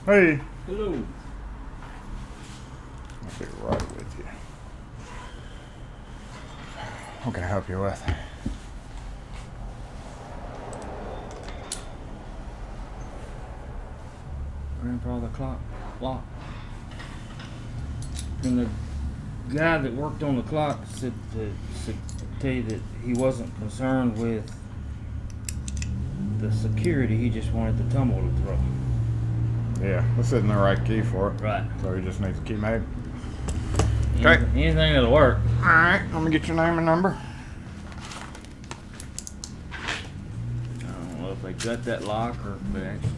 Hey. Hello. I'll be right with you. What can I help you with? Grandfather clock lock. And the guy that worked on the clock said to tell you that he wasn't concerned with the security, he just wanted the tumble to throw. Yeah, this isn't the right key for it. Right. So he just needs a key made. Okay. Anything that'll work. Alright, let me get your name and number. I don't know if they got that lock or if they actually.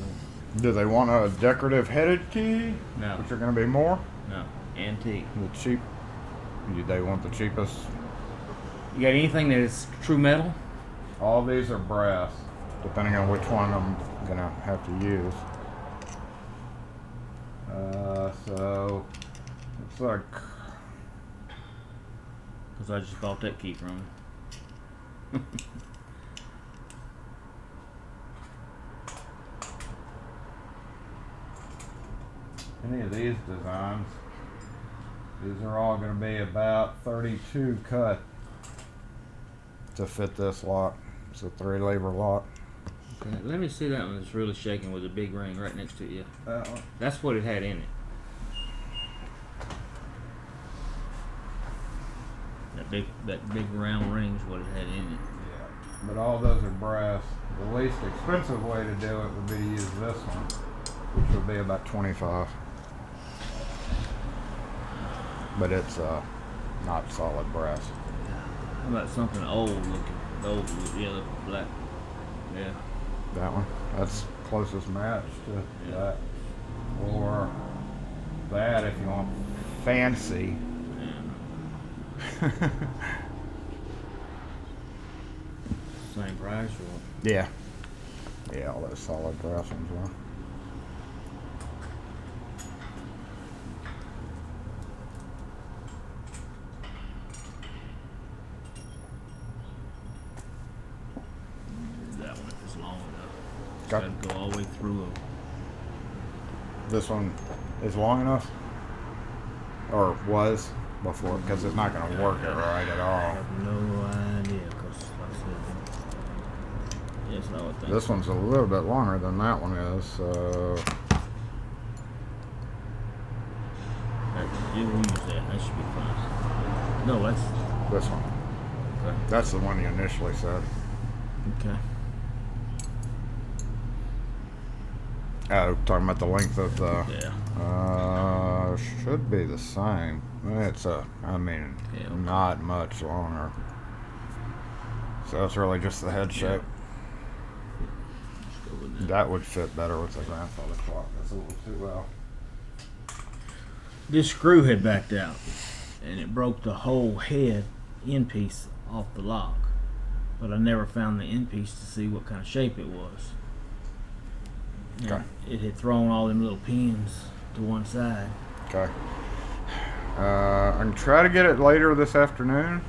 Do they want a decorative headed key? No. Which are going to be more? No. Antique. The cheap? Do they want the cheapest? You got anything that is true metal? All these are brass, depending on which one I'm going to have to use. So, looks like... Because I just bought that key from him. Any of these designs, these are all going to be about 32 cut to fit this lock. It's a 3-lever lock. Okay, let me see that one that's really shaking with a big ring right next to you. That one. That's what it had in it. That big round ring's what it had in it. Yeah, but all those are brass. The least expensive way to do it would be to use this one, which would be about 25. But it's not solid brass. How about something old looking? Yeah, the black. Yeah. That one. That's closest match to that. Or that if you want fancy. Same price or? Yeah. Yeah, all those solid brass ones are. That one if it's long enough. It's Okay. got to go all the way through them. This one is long enough? Or was before, because it's not going to work it right at I all. have no idea because like I said, yes, I would think. This one's a little bit longer than that one is, so... You will use that. That should be fine. No, that's This one. okay. That's the one you initially said. Okay. Oh, talking about the length of the... Yeah. Should be the same. It's I mean, Yeah, okay. not much longer. So it's really just the head shape. Let's go with that. That would fit better with the grandfather clock. That's a little too well. This screw had backed out, and it broke the whole head end piece off the lock. But I never found the end piece to see what kind of shape it was. And Okay. it had thrown all them little pins to one side. Okay. I can try to get it later this afternoon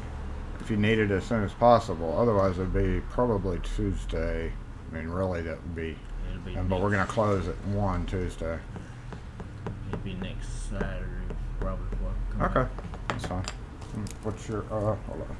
if you need it as soon as possible. Otherwise, it'd be probably Tuesday. I mean, really, that would be. It'll be But we're going to close at 1 Tuesday. It'll be next Saturday, probably. Okay. That's fine. What's your. Hold on.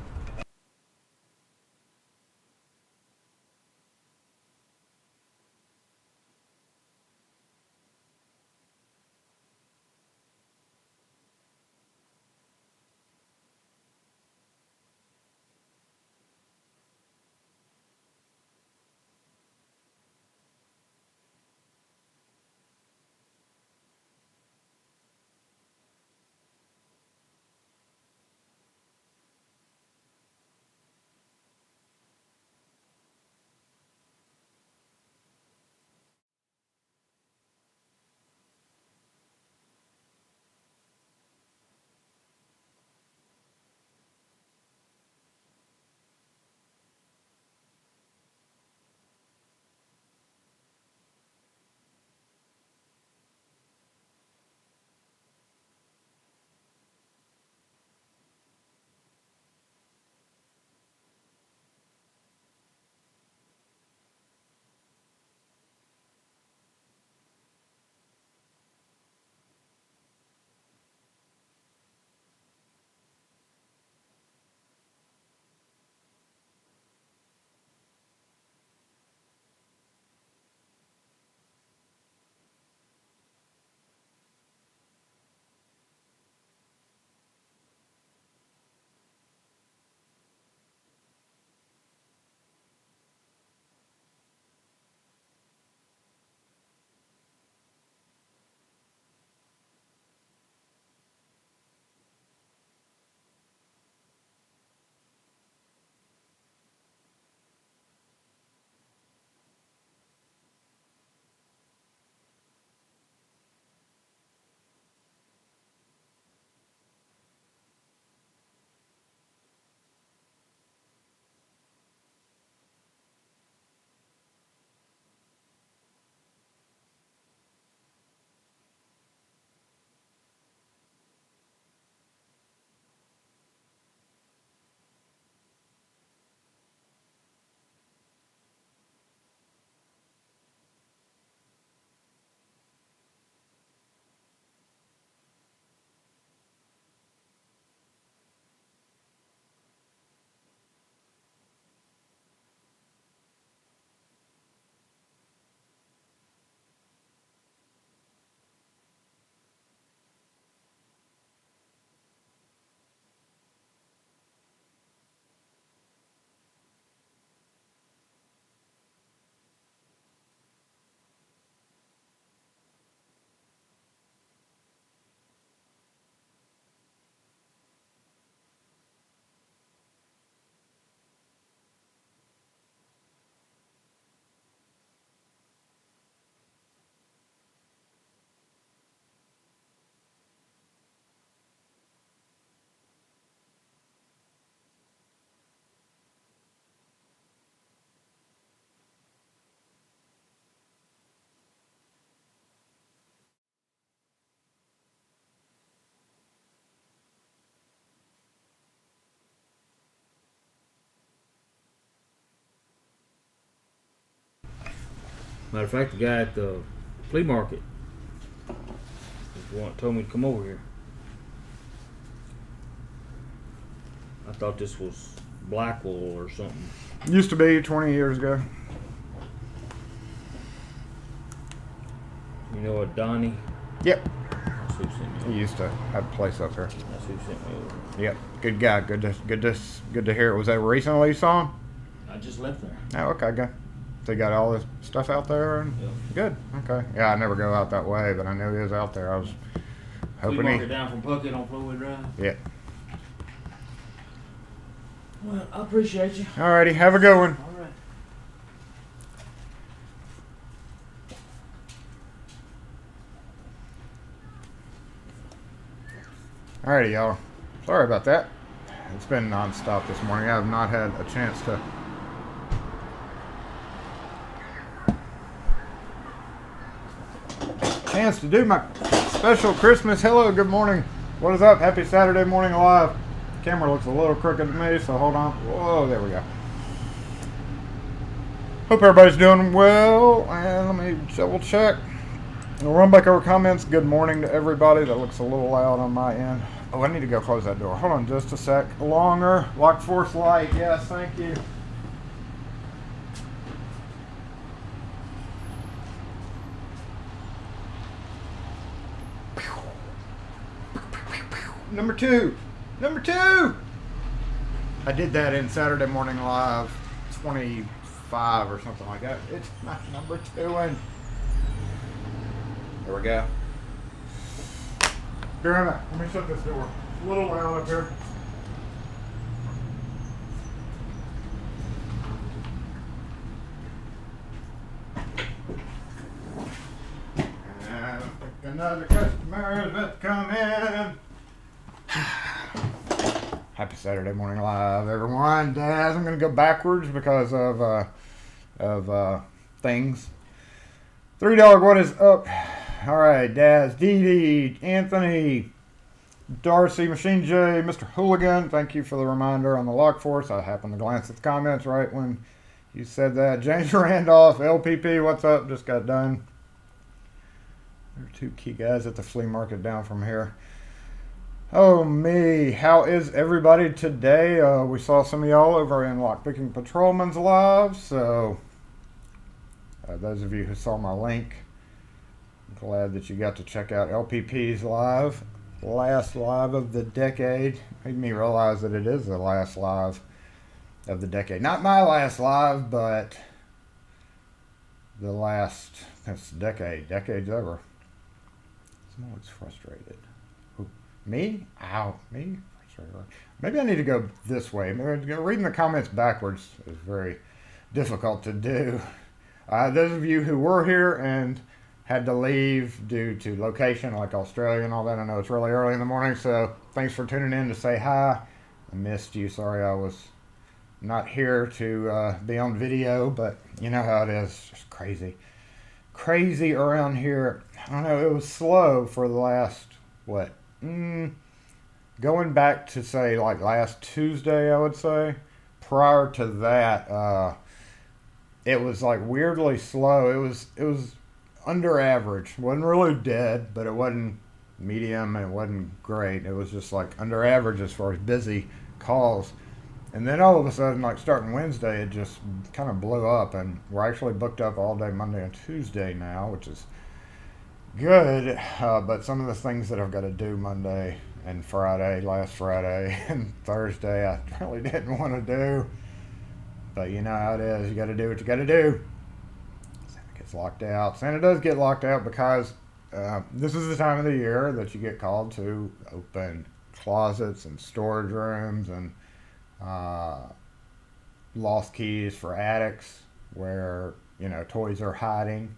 Matter of fact, the guy at the flea market was the one that told me to come over here. I thought this was black wool or something. Used to be 20 years ago. You know what, Donnie? Yep. That's who sent me He over. used to have a place up here. That's who sent me over. Yep. Good guy. Good to hear. Was that recently you saw him? I just left there. Oh, okay, good. So you got all this stuff out there? And Yep. Good. Okay. Yeah, I never go out that way, but I knew he was out there. I was Flea hoping market he. down from Puckett on Flowood Drive. Yeah. Well, I appreciate you. Alrighty. Have a good one. All right. Alrighty, y'all. Sorry about that. It's been nonstop this morning. I have not had a chance to do my special Christmas hello, good morning. What is up? Happy Saturday morning live. Camera looks a little crooked to me, so hold on. Whoa, there we go. Hope everybody's doing well. And let me double check. We'll run back over comments. Good morning to everybody. That looks a little loud on my end. Oh, I need to go close that door. Hold on just a sec. Longer. Lock force light. Yes, thank you. Number two. Number two. I did that in Saturday Morning Live 25 or something like that. It's my number two and there we go. Here I'm at. Let me shut this door. It's a little loud up here. And I think another customer is about to come in. Happy Saturday Morning Live, everyone. Daz, I'm going to go backwards because of things. $3, what is up? All right, Daz, Dee Dee, Anthony, Darcy, Machine J, Mr. Hooligan, thank you for the reminder on the lock force. I happened to glance at the comments right when you said that. James Randolph, LPP, what's up? Just got done. There are two key guys at the flea market down from here. Oh me, how is everybody today? We saw some of y'all over in Lockpicking Patrolman's live, so those of you who saw my link, I'm glad that you got to check out LPP's live. Last live of the decade. Made me realize that it is the last live of the decade. Not my last live, but the last, that's decade. Decade's over. Someone's frustrated. Who? Me? Ow. Me? Frustrated. Maybe I need to go this way. Reading the comments backwards is very difficult to do. Those of you who were here and had to leave due to location, like Australia and all that, I know it's really early in the morning, so thanks for tuning in to say hi. I missed you. Sorry I was not here to be on video, but you know how it is. Just crazy. Crazy around here. I don't know, it was slow for the last, what? Going back to, say, like last Tuesday, I would say. Prior to that, it was like weirdly slow. It was under average. It wasn't really dead, but it wasn't medium and it wasn't great. It was just like under average as far as busy calls. And then all of a sudden, like starting Wednesday, it just kind of blew up, and we're actually booked up all day Monday and Tuesday now, which is good. But some of the things that I've got to do Monday and Friday, last Friday and Thursday, I really didn't want to do. But you know how it is. You got to do what you got to do. Gets locked out. Santa does get locked out because this is the time of the year that you get called to open closets and storage rooms and lost keys for attics where, you know, toys are hiding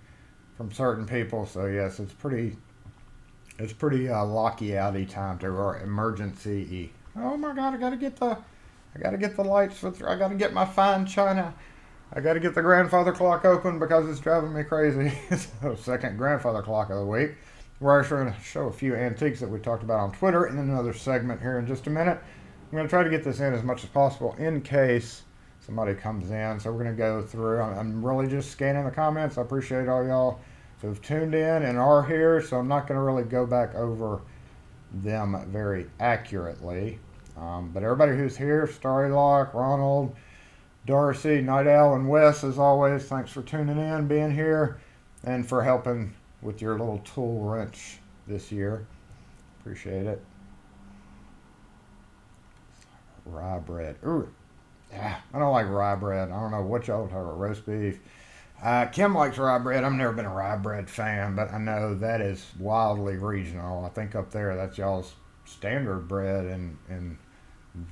from certain people. So yes, it's pretty locky outy time to, or emergency. Oh my God, I gotta get the lights. I gotta get my fine china. I got to get the grandfather clock open because it's driving me crazy. So, second grandfather clock of the week. We're actually going to show a few antiques that we talked about on Twitter in another segment here in just a minute. I'm going to try to get this in as much as possible in case somebody comes in. So we're going to go through. I'm really just scanning the comments. I appreciate all y'all who've tuned in and are here. So I'm not going to really go back over them very accurately. But everybody who's here, Storylock, Ronald, Darcy, Night Owl, and Wes, as always, thanks for tuning in, being here, and for helping with your little tool wrench this year. Appreciate it. Rye bread. Ooh, yeah, I don't like rye bread. I don't know what y'all talk about. Roast beef. Kim likes rye bread. I've never been a rye bread fan, but I know that is wildly regional. I think up there that's y'all's standard bread in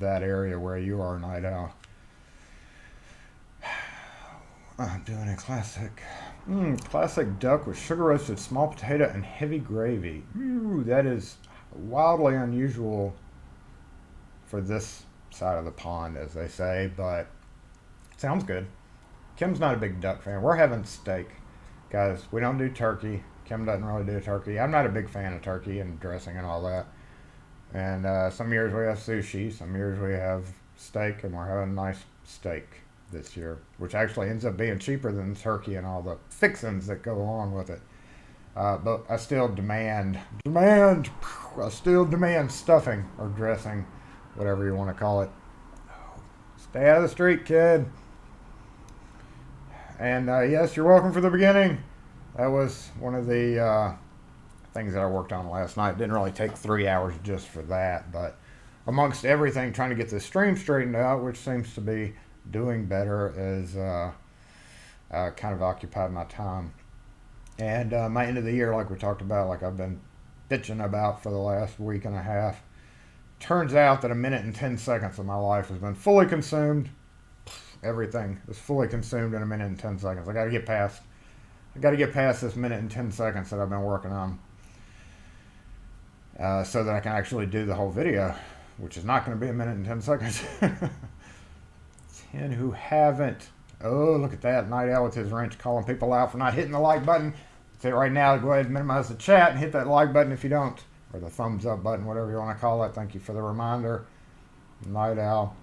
that area where you are, Night Owl. I'm doing a classic duck with sugar roasted small potato and heavy gravy. Ooh, that is wildly unusual for this side of the pond, as they say, but sounds good. Kim's not a big duck fan. We're having steak, guys. We don't do turkey. Kim doesn't really do turkey. I'm not a big fan of turkey and dressing and all that. And some years we have sushi, some years we have steak, and we're having a nice steak this year, which actually ends up being cheaper than turkey and all the fixings that go along with it. But I still demand stuffing or dressing, whatever you want to call it. Stay out of the street, kid. And yes, you're welcome for the beginning. That was one of the things that I worked on last night. Didn't really take 3 hours just for that, but amongst everything, trying to get the stream straightened out, which seems to be doing better, is kind of occupied my time. And my end of the year, like we talked about, like I've been bitching about for the last week and a half, turns out that 1 minute and 10 seconds of my life has been fully consumed. Everything is fully consumed in 1 minute and 10 seconds. I got to get past this 1 minute and 10 seconds that I've been working on, so that I can actually do the whole video, which is not going to be 1 minute and 10 seconds. 10 who haven't. Oh, look at that. Night Owl with his wrench calling people out for not hitting the like button. Say it right now. Go ahead and minimize the chat and hit that like button if you don't, or the thumbs up button, whatever you want to call it. Thank you for the reminder. Night Owl.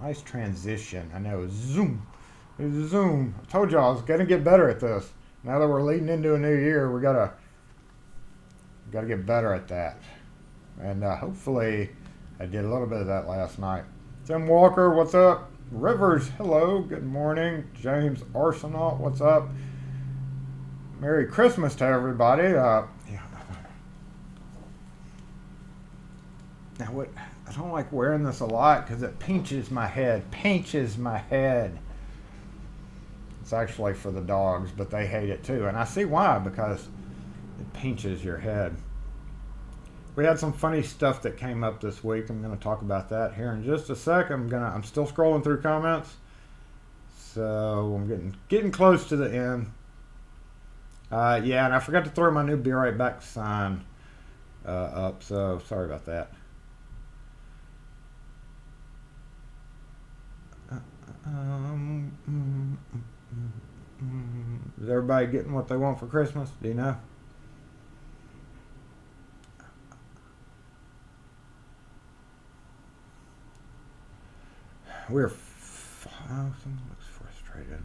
Nice transition. I know. Zoom. Zoom. I told y'all I was going to get better at this. Now that we're leading into a new year, we gotta get better at that. And hopefully I did a little bit of that last night. Tim Walker, what's up? Rivers, hello, good morning. James Arsenault, what's up? Merry Christmas to everybody. Yeah. Now what? I don't like wearing this a lot because it pinches my head. It's actually for the dogs, but they hate it too. And I see why, because it pinches your head. We had some funny stuff that came up this week. I'm going to talk about that here in just a sec. I'm still scrolling through comments. So I'm getting close to the end. Yeah, and I forgot to throw my new Be Right Back sign up, so sorry about that. Is everybody getting what they want for Christmas? Do you know? Someone looks frustrated.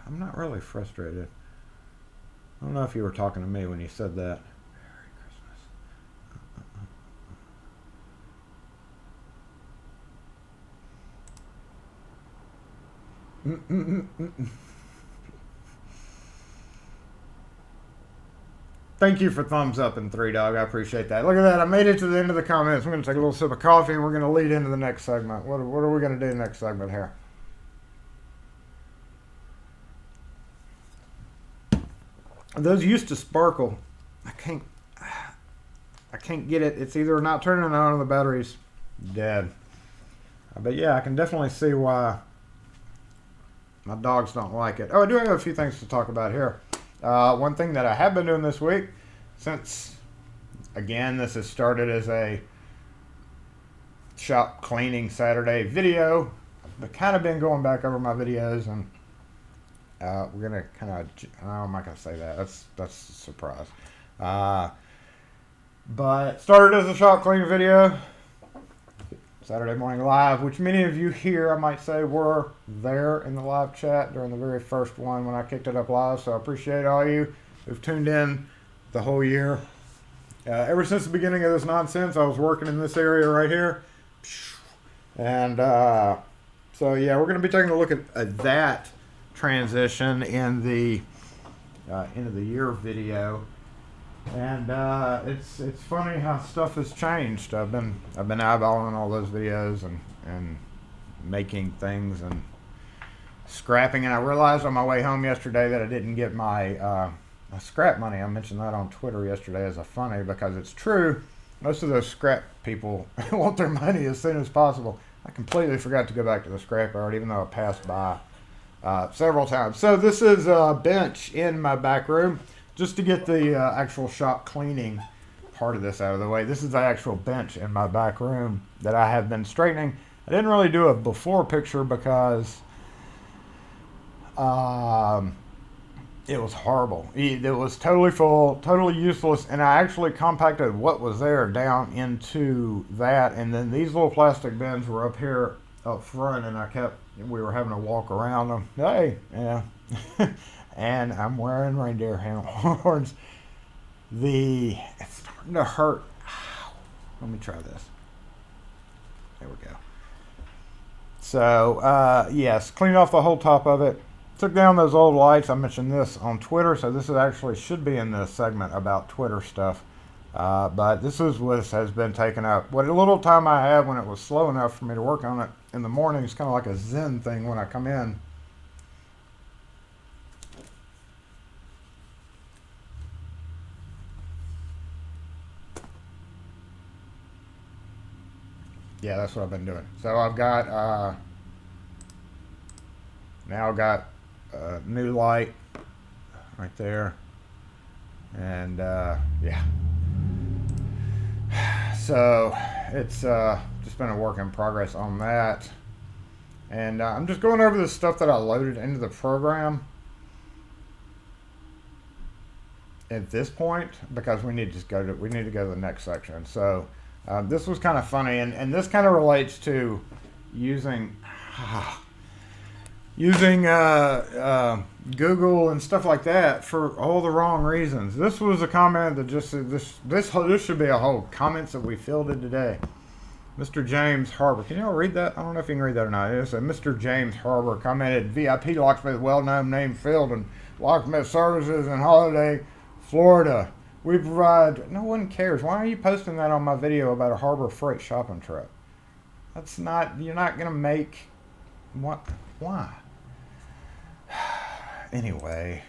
I'm not really frustrated. I don't know if you were talking to me when you said that. Merry Christmas. Thank you for thumbs up and 3 dog. I appreciate that. Look at that. I made it to the end of the comments. I'm going to take a little sip of coffee and we're going to lead into the next segment. What are we going to do next segment here? Those used to sparkle. I can't get it. It's either not turning on or the battery's dead. But yeah, I can definitely see why my dogs don't like it. Oh, I do have a few things to talk about here. One thing that I have been doing this week, since, again, this has started as a shop cleaning Saturday video, but kind of been going back over my videos, and we're going to kind of, I'm not going to say that. That's a surprise. But started as a shop cleaning video, Saturday Morning Live, which many of you here, I might say, were there in the live chat during the very first one when I kicked it up live. So I appreciate all you who've tuned in the whole year. Ever since the beginning of this nonsense, I was working in this area right here. And so, yeah, we're going to be taking a look at that transition in the end of the year video. And it's funny how stuff has changed. I've been eyeballing all those videos and making things and scrapping. And I realized on my way home yesterday that I didn't get my scrap money. I mentioned that on Twitter yesterday as a funny, because it's true. Most of those scrap people want their money as soon as possible. I completely forgot to go back to the scrapyard, even though I passed by several times. So this is a bench in my back room. Just to get the actual shop cleaning part of this out of the way, this is the actual bench in my back room that I have been straightening. I didn't really do a before picture because it was horrible. It was totally full, totally useless, and I actually compacted what was there down into that, and then these little plastic bins were up here up front, and we were having to walk around them. Hey, yeah. And I'm wearing reindeer horns. It's starting to hurt. Ow. Let me try this. There we go. So, yes, cleaned off the whole top of it. Took down those old lights. I mentioned this on Twitter, so this is actually should be in the segment about Twitter stuff. But this is what has been taken up. What little time I had when it was slow enough for me to work on it in the morning, it's kind of like a Zen thing when I come in. Yeah, that's what I've been doing. So I've got now got a new light right there, and yeah. So it's just been a work in progress on that, and I'm just going over the stuff that I loaded into the program at this point, because we need to go to the next section. So. This was kind of funny, and this kind of relates to using Google and stuff like that for all the wrong reasons. This was a comment that just said this should be a whole comments that we fielded today. Mr. James Harbor, can y'all read that? I don't know if you can read that or not. It said Mr. James Harbor commented, VIP locksmith, well-known name field and locksmith services in Holiday, Florida. We provide, no one cares. Why are you posting that on my video about a Harbor Freight shopping truck? You're not going to make, what, why? Anyway.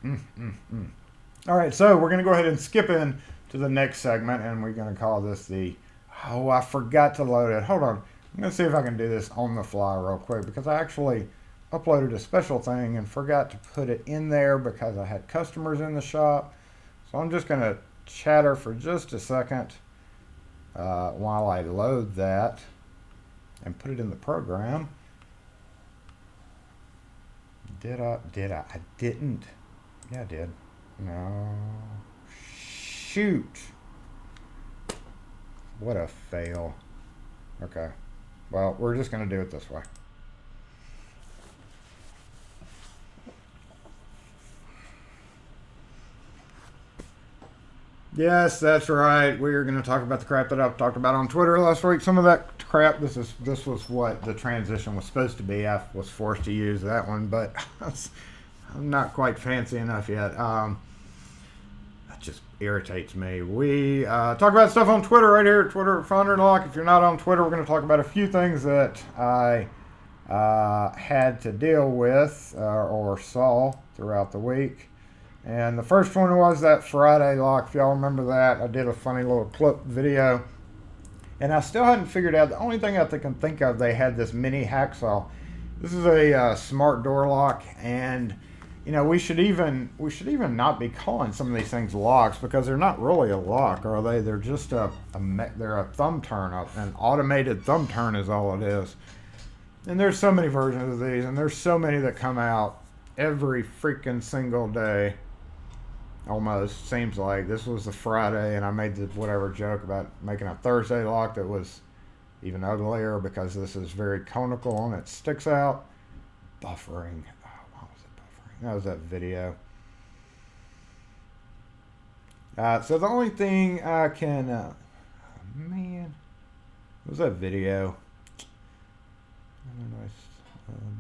All right, so we're going to go ahead and skip in to the next segment, and we're going to call this I forgot to load it. Hold on. I'm going to see if I can do this on the fly real quick, because I actually uploaded a special thing and forgot to put it in there because I had customers in the shop. So I'm just going to chatter for just a second while I load that and put it in the program. Did I? I didn't. Yeah, I did. No. Shoot. What a fail. Okay. Well, we're just going to do it this way. Yes, that's right. We are going to talk about the crap that I've talked about on Twitter last week. Some of that crap, this was what the transition was supposed to be. I was forced to use that one, but I'm not quite fancy enough yet. That just irritates me. We talk about stuff on Twitter right here, Twitter Founder and Lock. If you're not on Twitter, we're going to talk about a few things that I had to deal with or saw throughout the week. And the first one was that Friday lock. If y'all remember that, I did a funny little clip video. And I still hadn't figured out, the only thing I can think of, they had this mini hacksaw. This is a smart door lock, and you know, we should even not be calling some of these things locks, because they're not really a lock, are they? They're just they're a thumb turn, an automated thumb turn is all it is. And there's so many versions of these, and there's so many that come out every freaking single day. Almost seems like this was the Friday, and I made the whatever joke about making a Thursday lock that was even uglier because this is very conical and it sticks out. Buffering. Oh, why was it buffering? That was that video. So the only thing I can, man, what was that video? Nice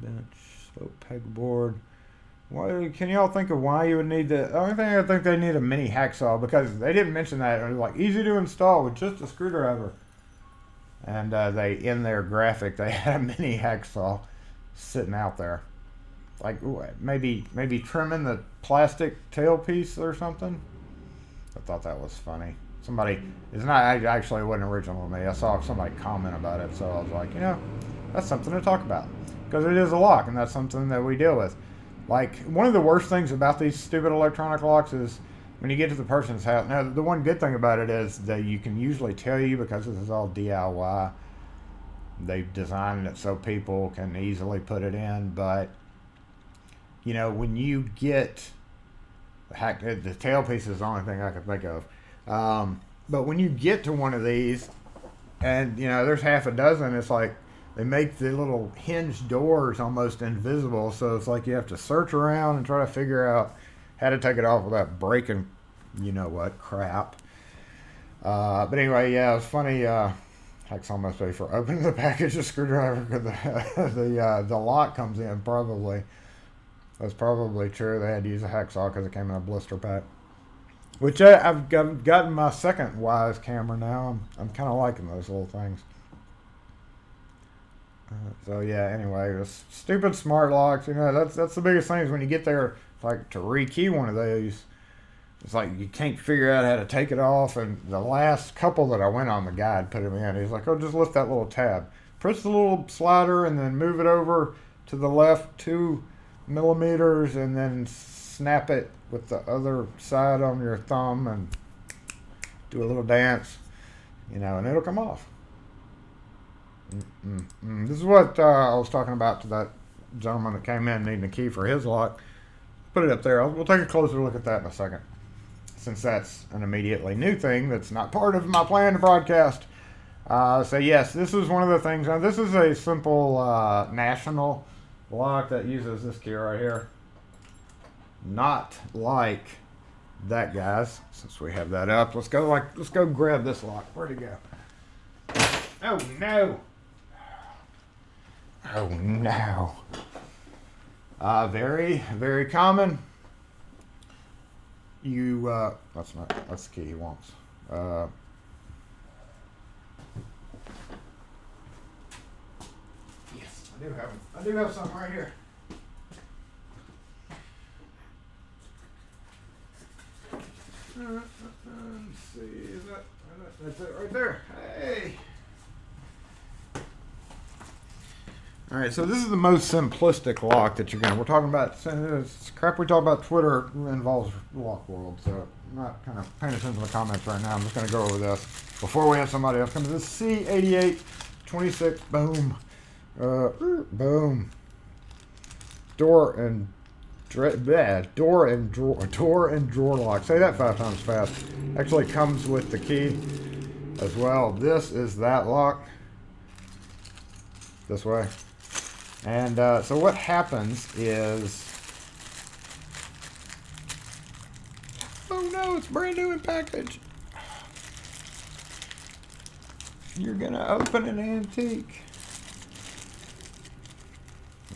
bench, slope pegboard. Why can y'all think of why you would need the only thing I think they need a mini hacksaw, because they didn't mention that. It was like easy to install with just a screwdriver. And they, in their graphic, they had a mini hacksaw sitting out there. Like maybe trimming the plastic tailpiece or something. I thought that was funny. Somebody, it's not, actually it wasn't original to me. I saw somebody comment about it, so I was like, that's something to talk about. Because it is a lock, and that's something that we deal with. Like, one of the worst things about these stupid electronic locks is when you get to the person's house. Now, the one good thing about it is that you can usually tell you, because this is all DIY. They've designed it so people can easily put it in, but, when you get the tailpiece is the only thing I could think of. But when you get to one of these, and there's half a dozen, it's like they make the little hinge doors almost invisible. So it's like you have to search around and try to figure out how to take it off without breaking, crap. But anyway, yeah, it was funny. Hacksaw must be for opening the package of screwdriver because the lock comes in probably. That's probably true. They had to use a hacksaw because it came in a blister pack. Which I've gotten my second Wise camera now. I'm kind of liking those little things. So yeah. Anyway, this stupid smart locks. That's the biggest thing is when you get there, like to rekey one of these. It's like you can't figure out how to take it off. And the last couple that I went on, the guide put him in. He's like, just lift that little tab, press the little slider, and then move it over to the left 2 millimeters, and then snap it with the other side on your thumb and do a little dance, and it'll come off. This is what I was talking about to that gentleman that came in needing a key for his lock. Put it up there. We'll take a closer look at that in a second, since that's an immediately new thing that's not part of my plan to broadcast. So yes, this is one of the things. Now, this is a simple national lock that uses this key right here. Not like that, guys. Since we have that up, let's go grab this lock. Where'd it go? Oh no! Oh no! Very, very common. That's the key he wants. Yes, I do have something right here. Let's see, that's it right there. Hey. All right, so this is the most simplistic lock that we're talking about. It's crap we talk about Twitter involves Lock World, so I'm not kind of paying attention to the comments right now. I'm just going to go over this before we have somebody else come to this. C8826, boom. Boom. Door and drawer lock. Say that 5 times fast. Actually comes with the key as well. This is that lock. This way. And so what happens is, oh no, it's brand new in package. You're gonna open an antique.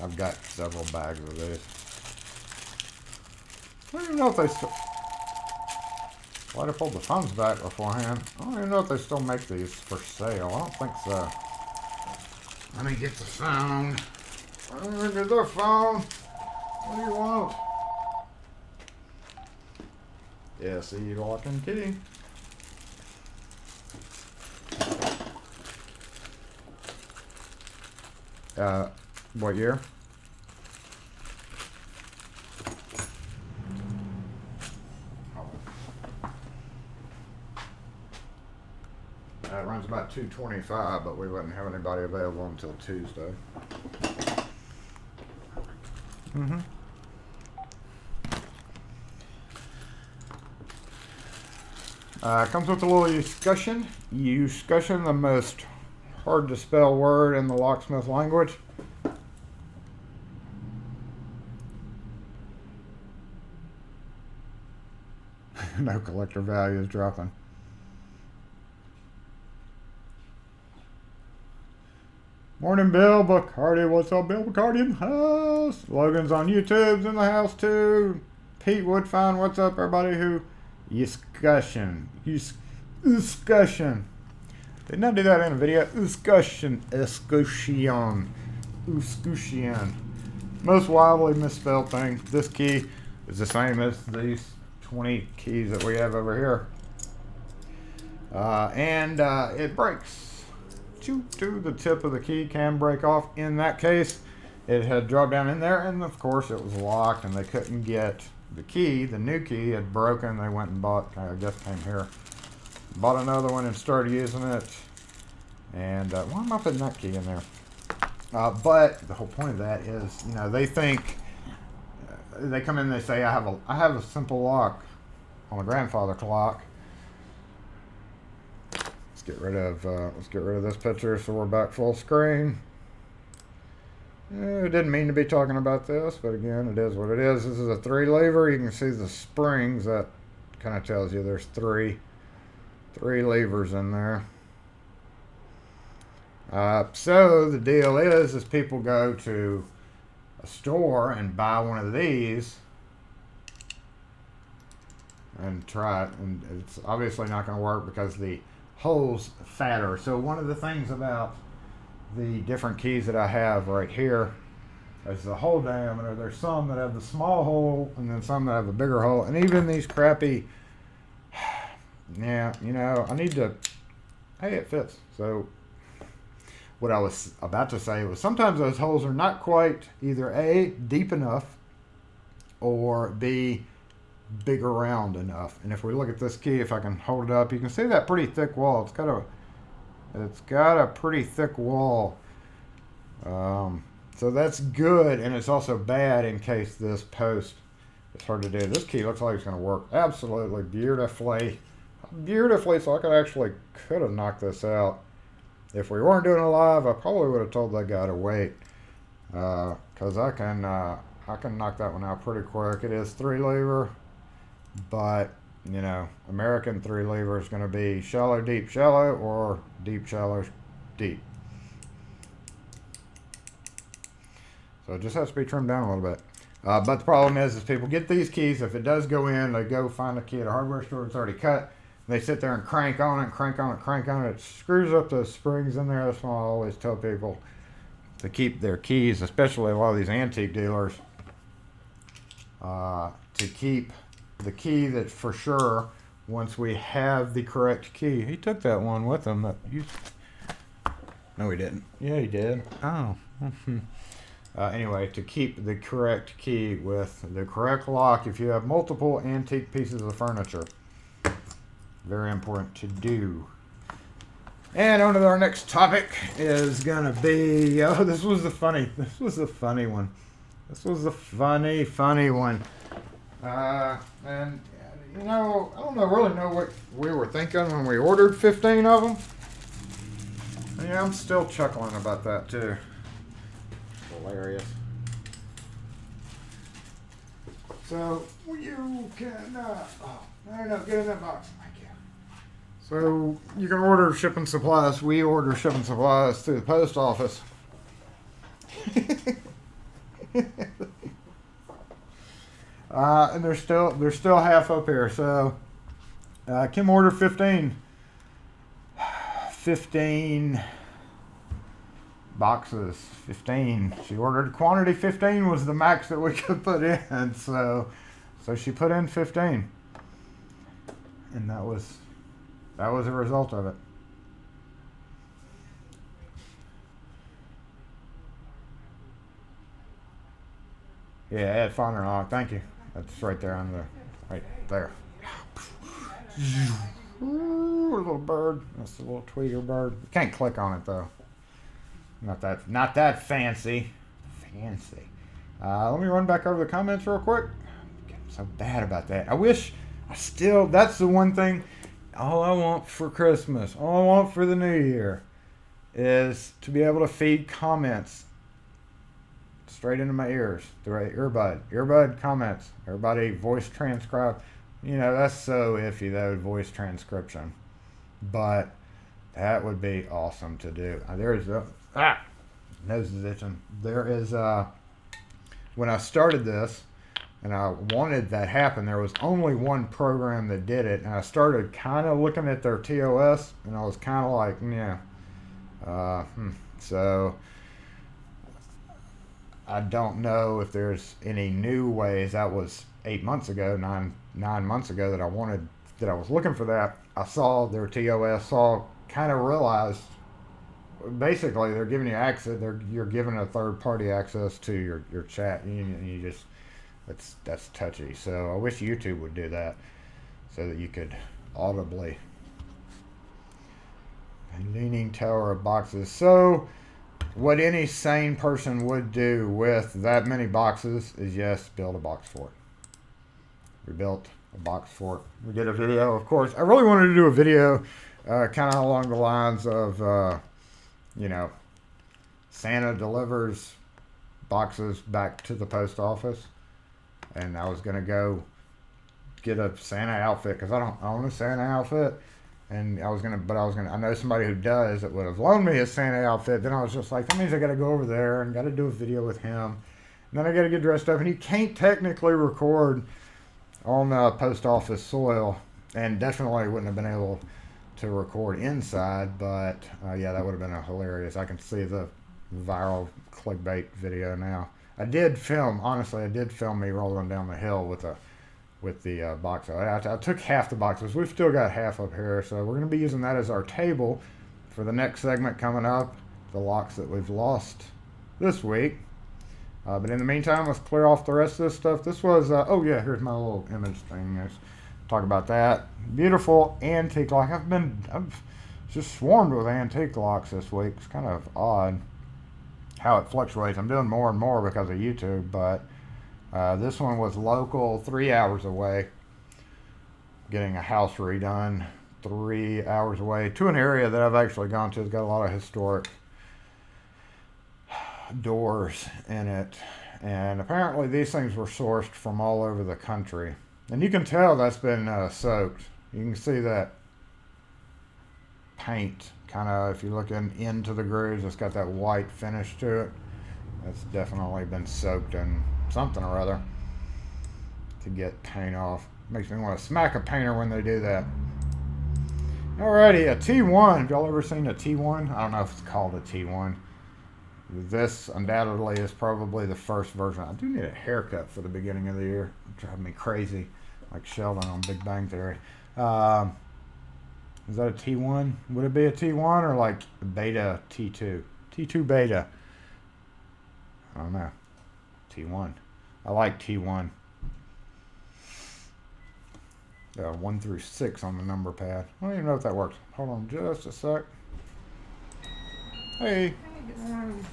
I've got several bags of these. I don't even know if they still, why'd I pull the funds back beforehand? I don't even know if they still make these for sale. I don't think so. Let me get the phone. Look at the phone. What do you want? Yeah, see, lock and key. What year? It runs about $225, but we wouldn't have anybody available until Tuesday. Comes with a little discussion. The most hard to spell word in the locksmith language. No collector value is dropping. Morning, Bill Bacardi. What's up, Bill Bacardi in the house? Logan's on YouTube's in the house too. Pete Woodfine, what's up, everybody? Discussion. Didn't I do that in a video? Discussion. Most wildly misspelled thing. This key is the same as these 20 keys that we have over here. And it breaks. The tip of the key can break off. In that case, it had dropped down in there, and of course it was locked, and they couldn't get the key. The new key had broken. They went and bought, I guess came here, bought another one and started using it. And why am I putting that key in there? But the whole point of that is, you know, they think, they come in and they say, I have a simple lock on a grandfather clock. Let's get rid of this picture so we're back full screen. I didn't mean to be talking about this, but again, it is what it is. This is a 3 lever. You can see the springs. That kind of tells you there's three levers in there. So the deal is people go to a store and buy one of these and try it, and it's obviously not going to work because the hole's fatter. So one of the things about the different keys that I have right here is the hole diameter. There's some that have the small hole and then some that have a bigger hole, and even these crappy, yeah, you know, hey, it fits. So what I was about to say was sometimes those holes are not quite either A, deep enough, or B, big around enough. And if we look at this key, if I can hold it up, you can see that pretty thick wall. It's got a pretty thick wall. So that's good, and it's also bad in case this post is hard to do. This key looks like it's going to work absolutely beautifully, so I could have knocked this out. If we weren't doing it live, I probably would have told that guy to wait, because I can knock that one out pretty quick. It is 3 lever, but you know, American 3 lever is going to be shallow, deep, shallow, or deep, shallow, deep. So it just has to be trimmed down a little bit. But the problem is people get these keys. If it does go in, they go find a key at a hardware store. It's already cut. They sit there and crank on it. It screws up those springs in there. That's why I always tell people to keep their keys, especially a lot of these antique dealers, to keep the key that for sure, once we have the correct key. He took that one with him. No, he didn't. Yeah, he did. Oh. Anyway, to keep the correct key with the correct lock, if you have multiple antique pieces of furniture, very important to do. And on to our next topic is gonna be, this was the funny one. And you know, I don't really know what we were thinking when we ordered 15 of them. Yeah, I'm still chuckling about that too. Hilarious. So you can, no, get in that box. Thank you. So you can order shipping supplies. We order shipping supplies through the post office. And they're still half up here. So Kim ordered 15 boxes. 15. She ordered quantity 15 was the max that we could put in. So she put in 15, and that was a result of it. Yeah, Ed Fonderlock, thank you. That's right there right there. Ooh, a little bird. That's a little tweeter bird. You can't click on it though. Not that fancy. Let me run back over the comments real quick. I'm getting so bad about that. That's the one thing. All I want for Christmas, all I want for the New Year is to be able to feed comments straight into my ears through an earbud comments. Everybody voice transcribe. You know, that's so iffy, though, voice transcription, but that would be awesome to do. There's nose is itching. There is when I started this and I wanted that happen, there was only one program that did it, and I started kind of looking at their TOS, and I was kind of like, yeah. So I don't know if there's any new ways. That was 8 months ago, nine months ago that I was looking for that. I saw their TOS, kind of realized basically they're giving you access. You're giving a third party access to your chat. You just that's touchy. So I wish YouTube would do that so that you could audibly. A leaning tower of boxes. So what any sane person would do with that many boxes is yes, build a box fort. We built a box fort. We did a video, of course. I really wanted to do a video kind of along the lines of, Santa delivers boxes back to the post office. And I was going to go get a Santa outfit because I don't own a Santa outfit. And I know somebody who does that would have loaned me his Santa outfit. Then I was just like, that means I got to go over there and got to do a video with him. And then I got to get dressed up. And you can't technically record on post office soil. And definitely wouldn't have been able to record inside. But yeah, that would have been hilarious. I can see the viral clickbait video now. I did film me rolling down the hill with the box. I took half the boxes. We've still got half up here, so we're going to be using that as our table for the next segment coming up, the locks that we've lost this week. But in the meantime, let's clear off the rest of this stuff. This was, here's my little image thing. Let's talk about that. Beautiful antique lock. I've just swarmed with antique locks this week. It's kind of odd how it fluctuates. I'm doing more and more because of YouTube, but this one was local, 3 hours away, getting a house redone 3 hours away to an area that I've actually gone to. It's got a lot of historic doors in it, and apparently these things were sourced from all over the country, and you can tell that's been soaked. You can see that paint kind of, if you look into the grooves, it's got that white finish to it. It's definitely been soaked in something or other to get paint off. Makes me want to smack a painter when they do that. Alrighty, a T1. Have y'all ever seen a T1? I don't know if it's called a T1. This undoubtedly is probably the first version. I do need a haircut for the beginning of the year. It's driving me crazy, like Sheldon on Big Bang Theory. Is that a T1? Would it be a T1 or like beta T2? T2 beta. I don't know. T1. I like T1. 1 through 6 on the number pad. I don't even know if that works. Hold on just a sec. Hey. Good morning.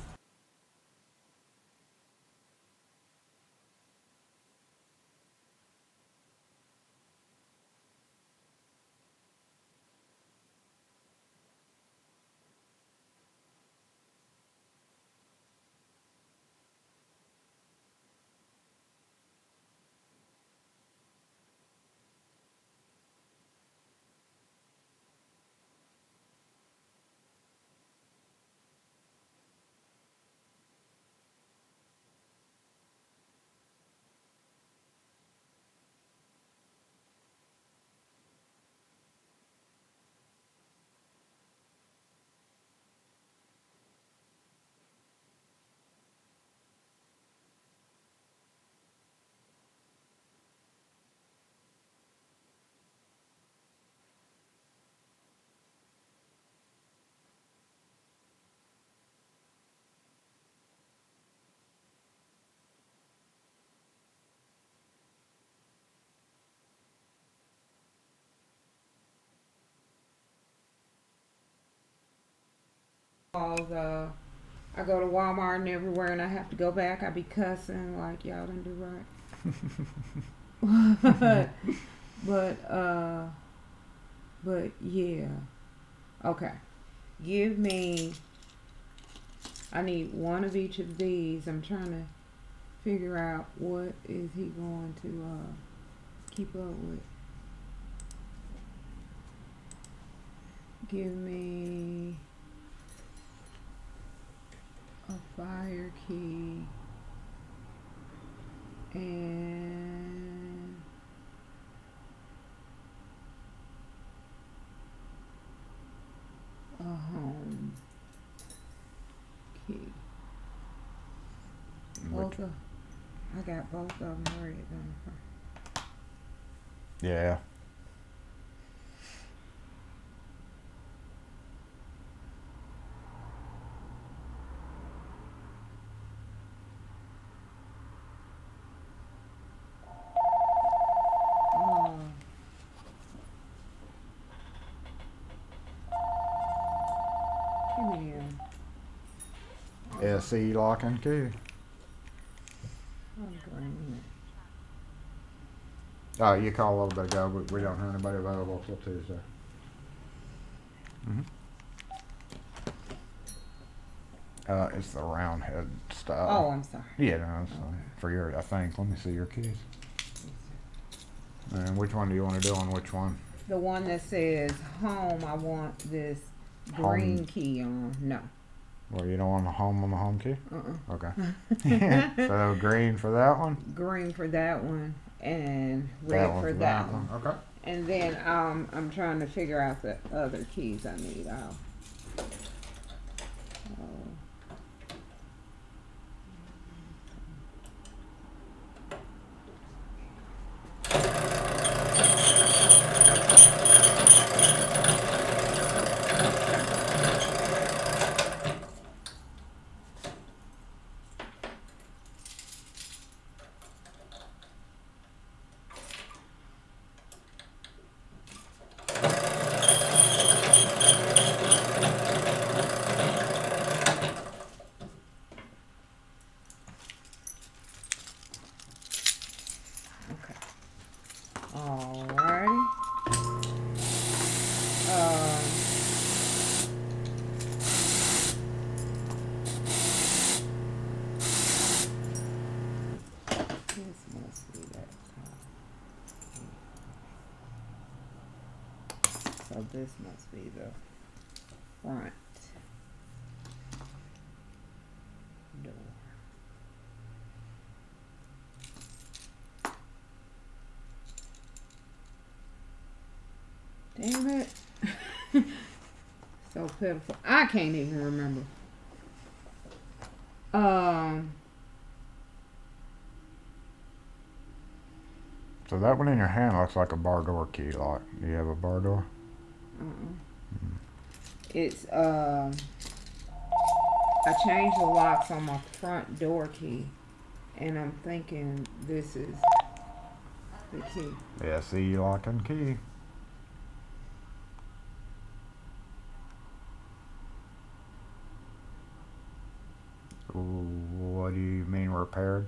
I go to Walmart and everywhere, and I have to go back. I be cussing like y'all didn't do right. but yeah. Okay. Give me I need one of each of these. I'm trying to figure out what is he going to keep up with. Give me a fire key and a home key. Both of, I got both of them ready down. Yeah. Give me SE lock and key. Oh, you called a little bit ago, but we don't have anybody available till Tuesday. It's the round head style. Oh, I'm sorry. Yeah, no, it's for your, I think. Let me see your keys. And which one do you want to do on which one? The one that says home, I want this green Home. key on. No. Well, you don't want the home key? Uh-uh. Okay. So green for that one? Green for that one and red That one for that one. Okay. And then I'm trying to figure out the other keys I need. Alright. This must be that. So this must be the front door. Damn it. So pitiful. I can't even remember. So that one in your hand looks like a bar door key lock. Do you have a bar door? It's I changed the locks on my front door key, and I'm thinking this is the key. SE lock and key. What do you mean repaired?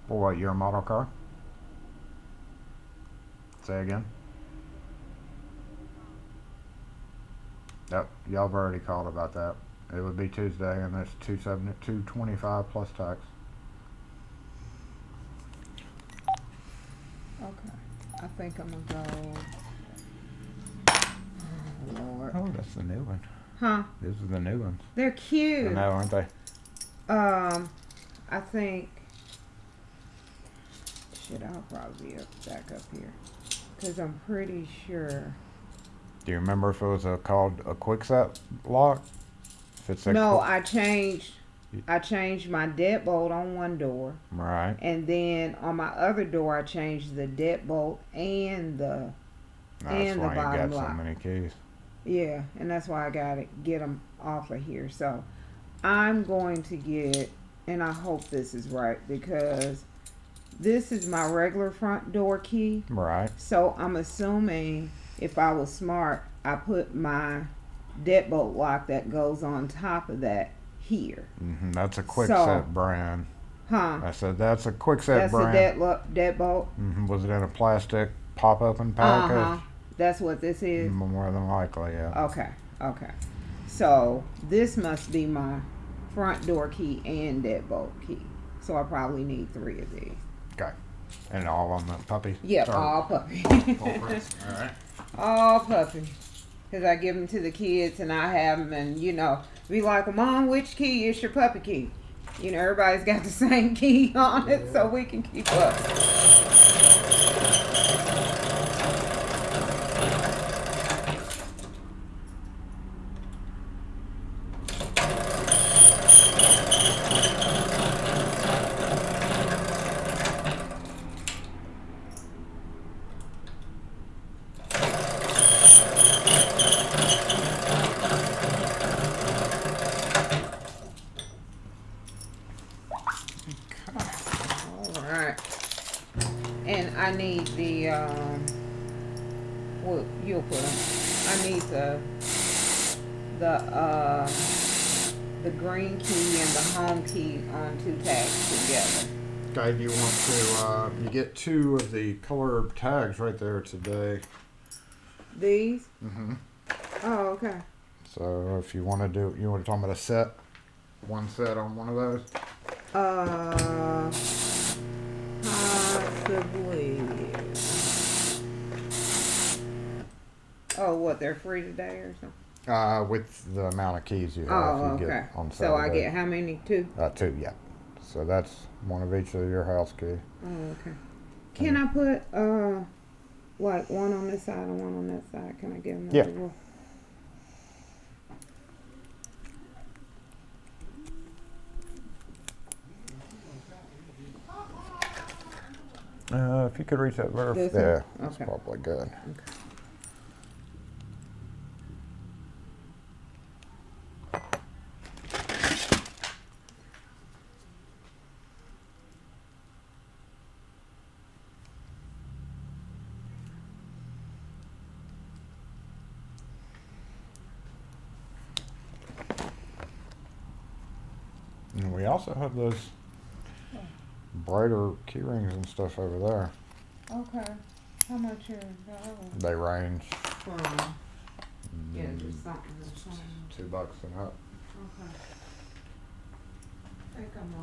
For what, your model car? Say again? Yep, y'all have already called about that. It would be Tuesday, and that's $225 plus tax. Okay. I think I'm gonna go. Oh, Lord. Oh, that's the new one. Huh? These are the new ones. They're cute. I know, aren't they? I think. Shit, I'll probably be back up here. Because I'm pretty sure. Do you remember if it was called a quick set lock? If it's No, I changed my deadbolt on one door. Right. And then on my other door, I changed the deadbolt and the That's why you bottom got so lock. many keys. Yeah, and that's why I gotta get them off of here. So I'm going to get, and I hope this is right, because this is my regular front door key. Right. So I'm assuming if I was smart, I put my deadbolt lock that goes on top of that here. That's a quick So- set brand. Huh? I said that's a quick set That's brand. a deadbolt. Was it in a plastic pop open package? That's what this is? More than likely, yeah. Okay, okay. So this must be my front door key and deadbolt key. So I probably need 3 of these. Okay. And all on the puppy? Yep, Or all puppy. culprits? All right. All puppy. Because I give them to the kids and I have them and, you know, be like, Mom, which key is your puppy key? You know, everybody's got the same key on it so we can keep up. And I need the, well, you'll put them. I need the green key and the home key on 2 tags together. Okay, you want to, you get 2 of the color tags right there today. These? Mm-hmm. Oh, okay. So if you want to do, you want to talk about a set? One set on one of those? Possibly. Oh, what, they're free today or something? With the amount of keys you have. Oh, you okay. get on So I Saturday. get how many? 2? 2, yeah. So that's one of each of your house key. Oh, okay. Can I put, like one on this side and one on that side? Can I give them a Yeah. little? If you could reach that verb This there, one? that's Okay. probably good. Okay. And we also have those brighter key rings and stuff over there. Okay. How much are those? They range Yeah, just something that's fine. $2 and up. Okay. I think I'm,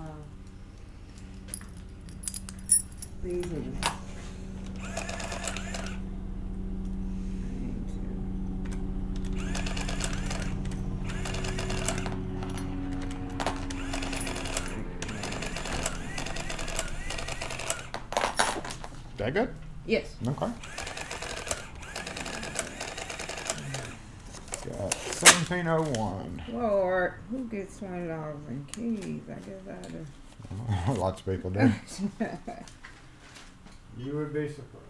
these are That good? yes. Okay. Got 1701. Lord, who gets $20 in keys? I guess I do. Lots of people do. You would be surprised.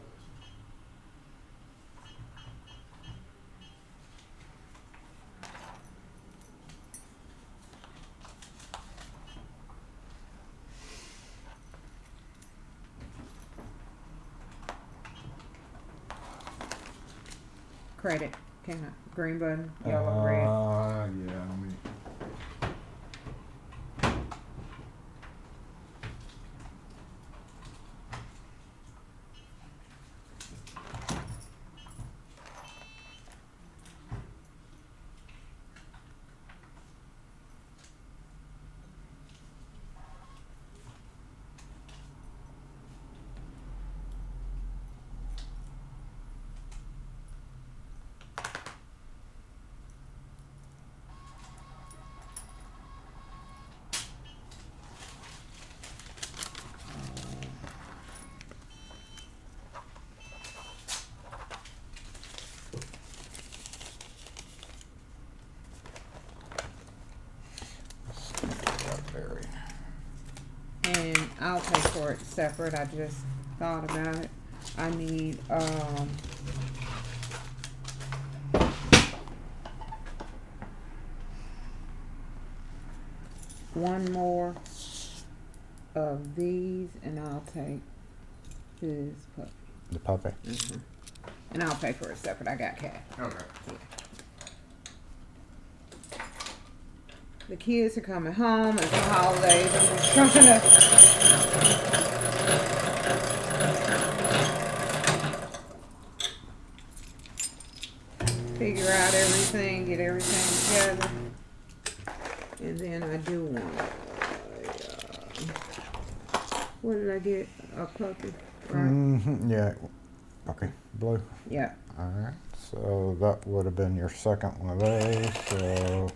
Credit. Can I? Green button, yellow, red. Yeah, let me. And I'll pay for it separate. I just thought about it. I need one more of these, and I'll take this puppy. The puppy. And I'll pay for it separate. I got cash. Okay. The kids are coming home. It's the holidays. I'm just trying to. figure out everything, get everything together. And then I do want, what did I get? A puppy, right? Yeah. Okay, blue. Yeah. Alright, so that would have been your second one of those. So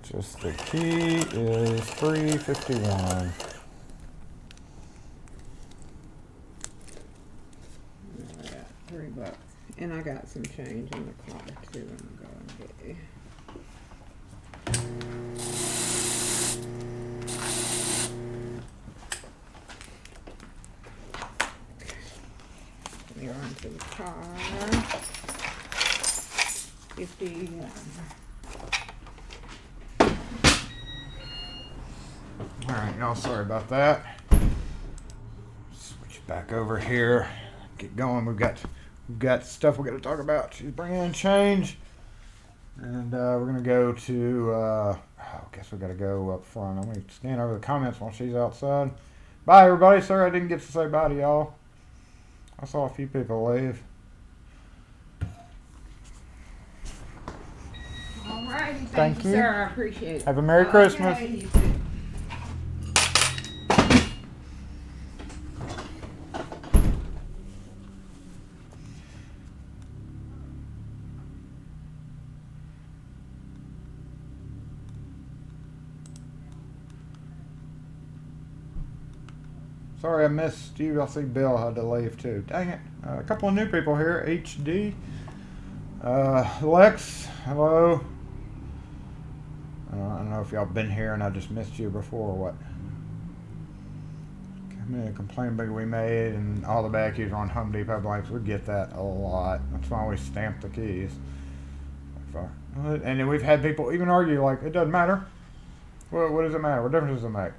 just the key is $3.51. I got $3. And I got some change in the car too. I'm going to get it. We are into the car. 51. Alright, y'all, sorry about that. Switch back over here. Get going. We've got stuff we got to talk about. She's bringing in change. And we're going to go to, I guess we got to go up front. I'm going to scan over the comments while she's outside. Bye, everybody. Sorry I didn't get to say bye to y'all. I saw a few people leave. Alrighty, Thank thank you, you. sir. I appreciate it. Have a Merry Christmas. Okay, you too. Sorry I missed you. I see Bill had to leave too. Dang it. A couple of new people here. HD. Lex, hello. I don't know if y'all been here and I just missed you before or what. Come in, complaint big we made and all the back keys are on Home Depot blanks. We get that a lot. That's why we stamp the keys. And then we've had people even argue like, it doesn't matter. What does it matter? What difference does it make?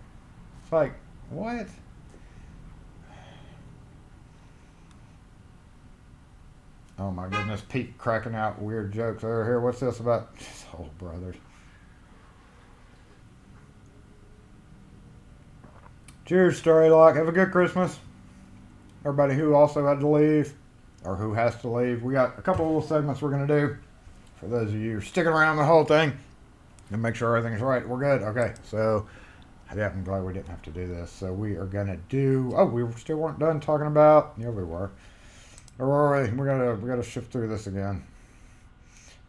It's like, what? Oh my goodness, Pete cracking out weird jokes over here. What's this about? Oh, brothers. Cheers, Storylock. Have a good Christmas. Everybody who also had to leave, or who has to leave. We got a couple little segments we're going to do. For those of you sticking around the whole thing, and make sure everything's right. We're good. Okay, so yeah, I'm glad we didn't have to do this. So we are going to do, we still weren't done talking about, yeah, we were. Or were we? We gotta shift through this again.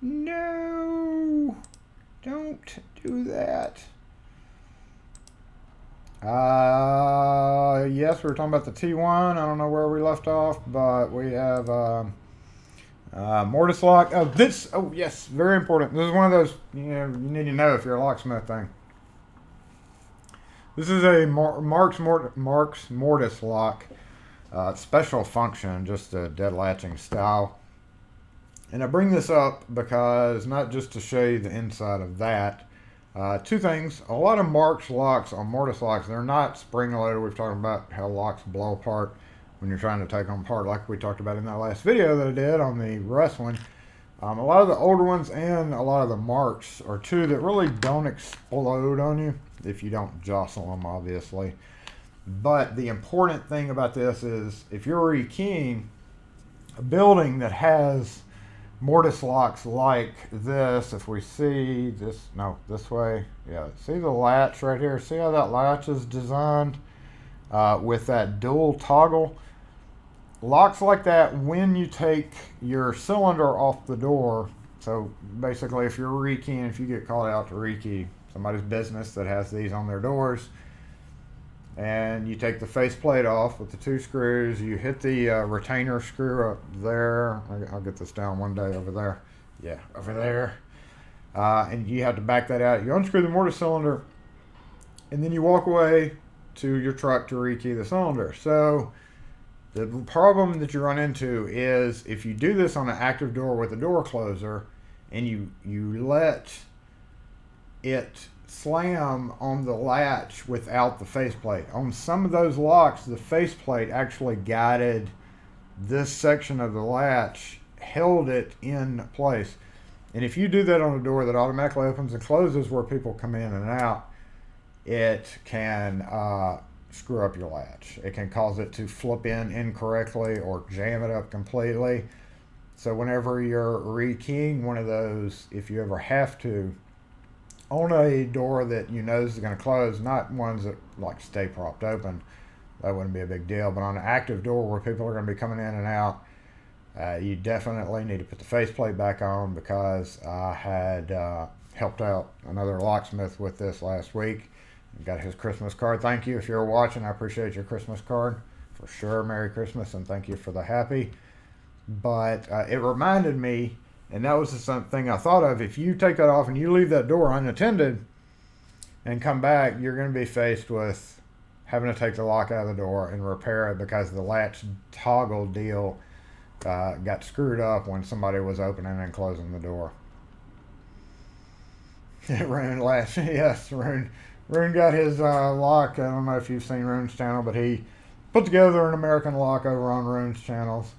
No, don't do that. Yes, we were talking about the T1. I don't know where we left off, but we have Mortise lock. Yes, very important. This is one of those you need to know if you're a locksmith thing. This is a Marks Mortise lock. Special function, just a dead latching style. And I bring this up because not just to show you the inside of that. Two things. A lot of Marks locks on Mortise locks, they're not spring loaded. We've talked about how locks blow apart when you're trying to take them apart, like we talked about in that last video that I did on the Russ one. A lot of the older ones and a lot of the Marks are two that really don't explode on you if you don't jostle them, obviously. But the important thing about this is if you're rekeying a building that has Mortise locks like this, if we see this, no, this way, yeah, see the latch right here? See how that latch is designed with that dual toggle? Locks like that, when you take your cylinder off the door, so basically if you're rekeying, if you get called out to rekey somebody's business that has these on their doors, and you take the faceplate off with the two screws, you hit the retainer screw up there. I'll get this down one day over there. Yeah, over there. And you have to back that out. You unscrew the Mortise cylinder, and then you walk away to your truck to rekey the cylinder. So the problem that you run into is if you do this on an active door with a door closer, and you let it slam on the latch without the faceplate. On some of those locks, the faceplate actually guided this section of the latch, held it in place. And if you do that on a door that automatically opens and closes where people come in and out, it can screw up your latch. It can cause it to flip in incorrectly or jam it up completely. So whenever you're rekeying one of those, if you ever have to, on a door that you know is going to close, not ones that like stay propped open, that wouldn't be a big deal. But on an active door where people are going to be coming in and out, you definitely need to put the faceplate back on, because I had helped out another locksmith with this last week. Got his Christmas card. Thank you if you're watching. I appreciate your Christmas card for sure. Merry Christmas, and thank you for the happy. But it reminded me, and that was something I thought of. If you take that off and you leave that door unattended and come back, you're going to be faced with having to take the lock out of the door and repair it, because the latch toggle deal got screwed up when somebody was opening and closing the door. Rune latch, yes, Rune got his lock. I don't know if you've seen Rune's channel, but he put together an American lock over on Rune's channels.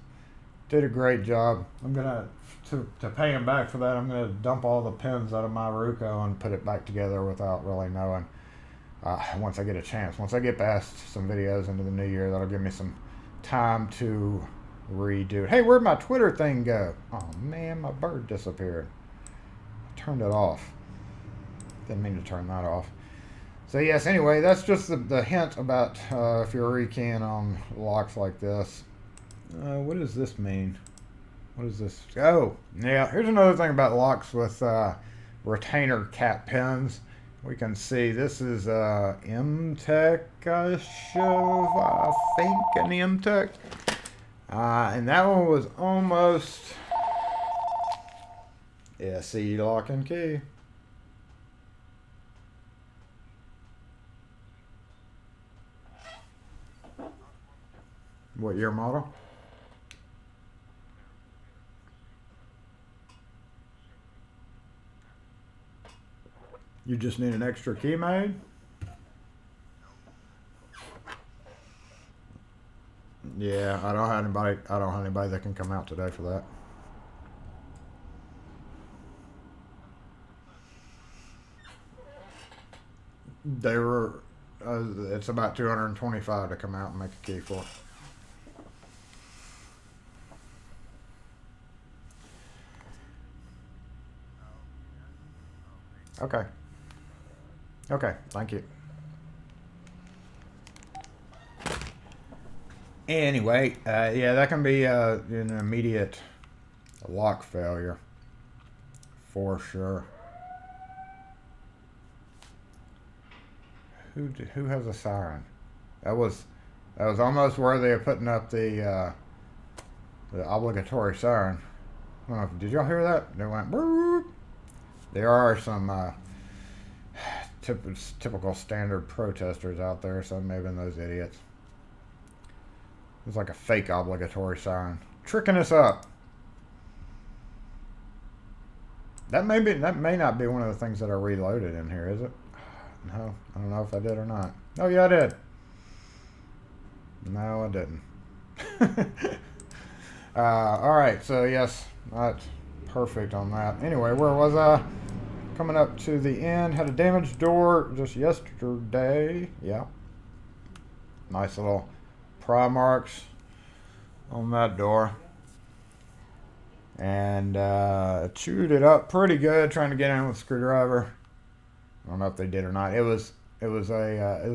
Did a great job. I'm gonna to pay him back for that. I'm gonna dump all the pins out of my Ruco and put it back together without really knowing. Once I get a chance, once I get past some videos into the new year, that'll give me some time to redo it. Hey, where'd my Twitter thing go? Oh man, my bird disappeared. I turned it off. Didn't mean to turn that off. So yes, anyway, that's just the hint about if you're rekeying on locks like this. What does this mean? What is this? Oh, yeah, here's another thing about locks with retainer cap pins. We can see this is M-Tech, I think, an M-Tech. And that one was almost SE lock and key. What year model? You just need an extra key made? Yeah, I don't have anybody that can come out today for that. They were it's about $225 to come out and make a key for. Okay. Okay, thank you. Anyway, yeah, that can be an immediate lock failure for sure. Who has a siren? That was almost worthy of putting up the obligatory siren. I don't know did y'all hear that? They went. Boop. There are some typical standard protesters out there, so maybe those idiots. It's like a fake obligatory siren, tricking us up. That may not be one of the things that are reloaded in here, is it? No, I don't know if I did or not. Oh yeah, I did. No, I didn't. All right, so yes, not perfect on that. Anyway, where was I? Coming up to the end. Had a damaged door just yesterday. Yeah. Nice little pry marks on that door. And chewed it up pretty good trying to get in with a screwdriver. I don't know if they did or not. It was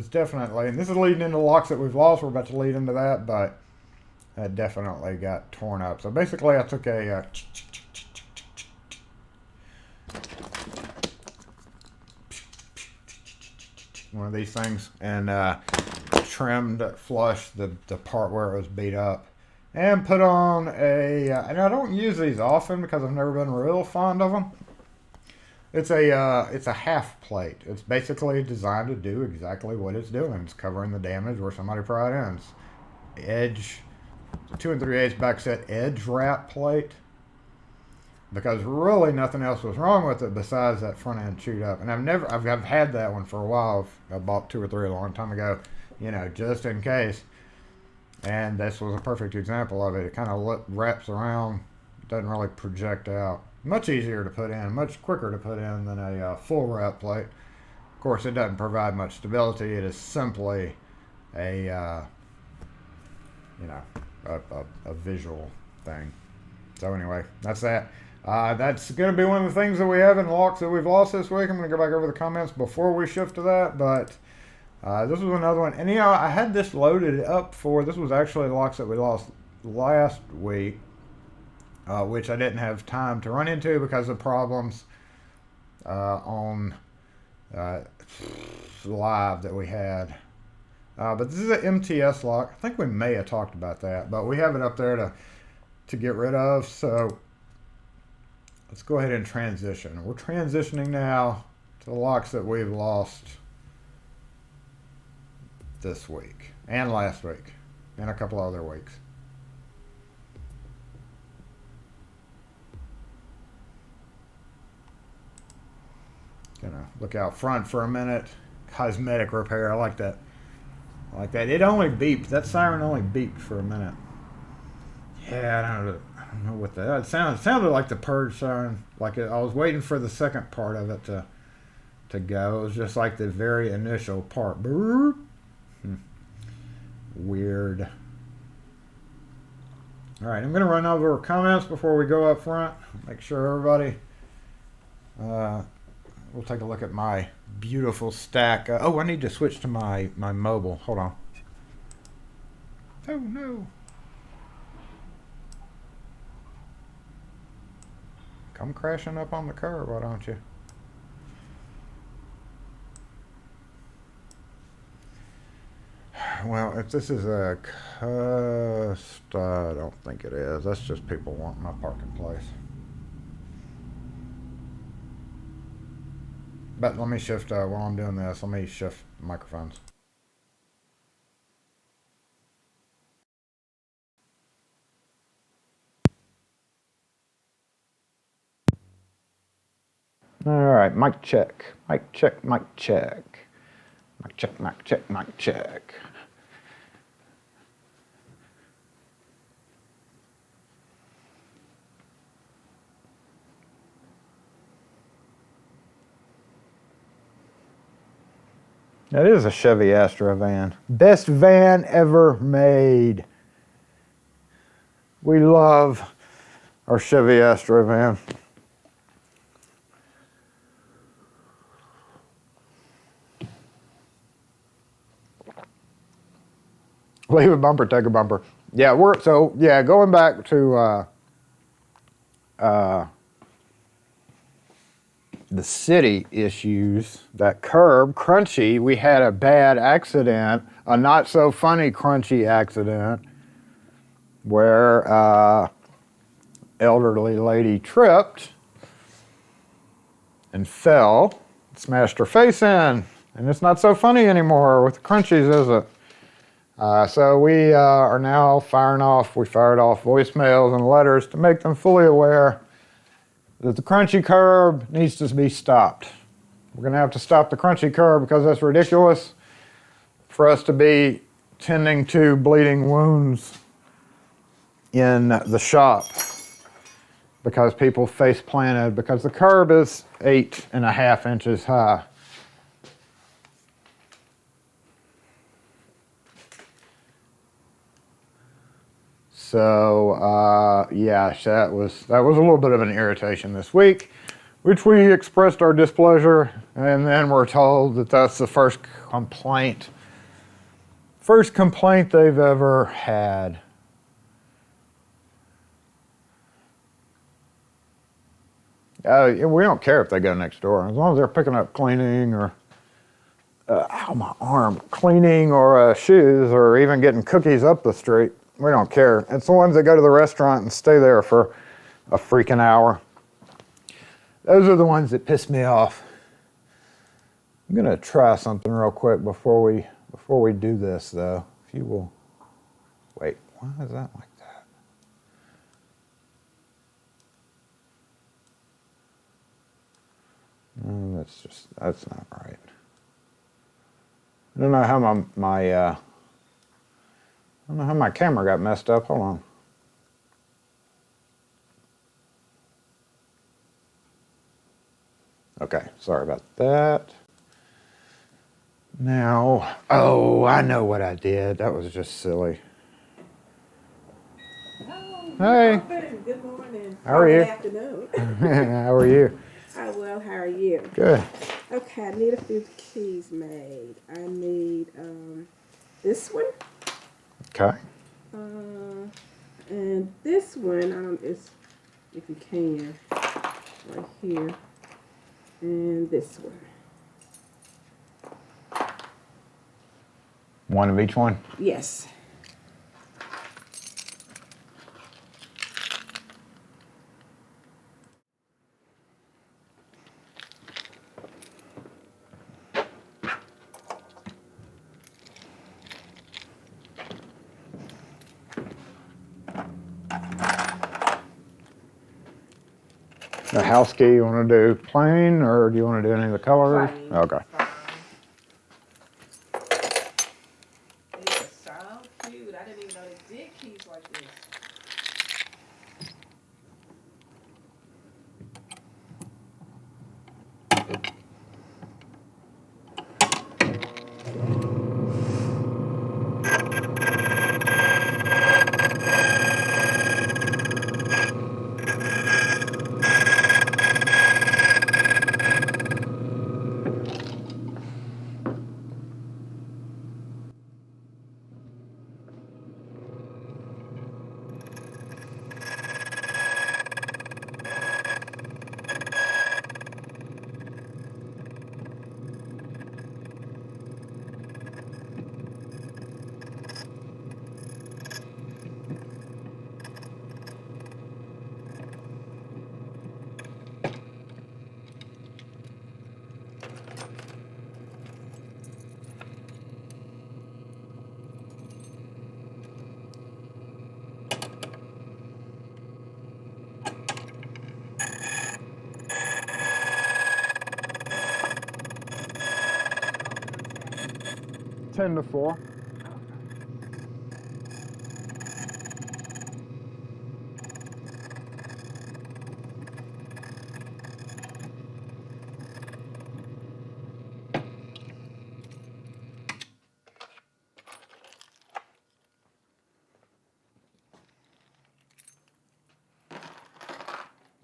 definitely, and this is leading into locks that we've lost. We're about to lead into that, but it definitely got torn up. So basically I took a one of these things and flushed the part where it was beat up, and put on and I don't use these often because I've never been real fond of them. It's a half plate. It's basically designed to do exactly what it's doing. It's covering the damage where somebody pried in. It's edge 2 3/8 back set edge wrap plate, because really nothing else was wrong with it besides that front end chewed up. And I've had that one for a while. I bought 2 or 3 a long time ago, just in case. And this was a perfect example of it. It kind of wraps around, doesn't really project out. Much easier to put in, much quicker to put in than a full wrap plate. Of course, it doesn't provide much stability. It is simply a visual thing. So anyway, that's that. That's going to be one of the things that we have in locks that we've lost this week. I'm going to go back over the comments before we shift to that, but this was another one. And I had this loaded up for, this was actually locks that we lost last week, which I didn't have time to run into because of problems on live that we had. But this is an MTS lock. I think we may have talked about that, but we have it up there to get rid of. So let's go ahead and transition. We're transitioning now to the locks that we've lost this week and last week and a couple other weeks. Gonna look out front for a minute. Cosmetic repair. I like that. It only beeped. That siren only beeped for a minute. Yeah, I don't know what that. It sounded like the purge siren. Like I was waiting for the second part of it to go. It was just like the very initial part. Weird. All right, I'm gonna run over comments before we go up front. Make sure everybody. We'll take a look at my beautiful stack. I need to switch to my mobile. Hold on. Oh, no. Come crashing up on the curb, why don't you? Well, if this is a I don't think it is. That's just people wanting my parking place. But let me shift, while I'm doing this, let me shift microphones. All right, mic check. Mic check, mic check. Mic check, mic check, mic check. That is a Chevy Astra van. Best van ever made. We love our Chevy Astra van. Leave a bumper, take a bumper. Yeah, going back to the city issues, that curb, crunchy, we had a bad accident, a not so funny crunchy accident, where elderly lady tripped and fell, smashed her face in, and it's not so funny anymore with the crunchies, is it? So we are now fired off voicemails and letters to make them fully aware that the crunchy curb needs to be stopped. We're going to have to stop the crunchy curb because that's ridiculous for us to be tending to bleeding wounds in the shop because people face planted because the curb is 8.5 inches high. So, that was a little bit of an irritation this week, which we expressed our displeasure, and then we're told that that's the first complaint they've ever had. We don't care if they go next door, as long as they're picking up cleaning or, my arm, cleaning or shoes or even getting cookies up the street. We don't care. It's the ones that go to the restaurant and stay there for a freaking hour. Those are the ones that piss me off. I'm gonna try something real quick before we do this, though. If you will wait. Why is that like that? No, that's not right. I don't know how my camera got messed up. Hold on. Okay, sorry about that. Now, I know what I did. That was just silly. Oh, Hey. Good morning. morning. How are Good you? afternoon. How are you? I'm well. How are you? Good. Okay, I need a few keys made. I need this one, Okay. and this one. It's if you can, right here, and this one. One of each one. Yes. The house key you want to do plain, or do you want to do any of the colors? Plain. Okay. These are so cute. I didn't even know they did keys like this. Ten to 4.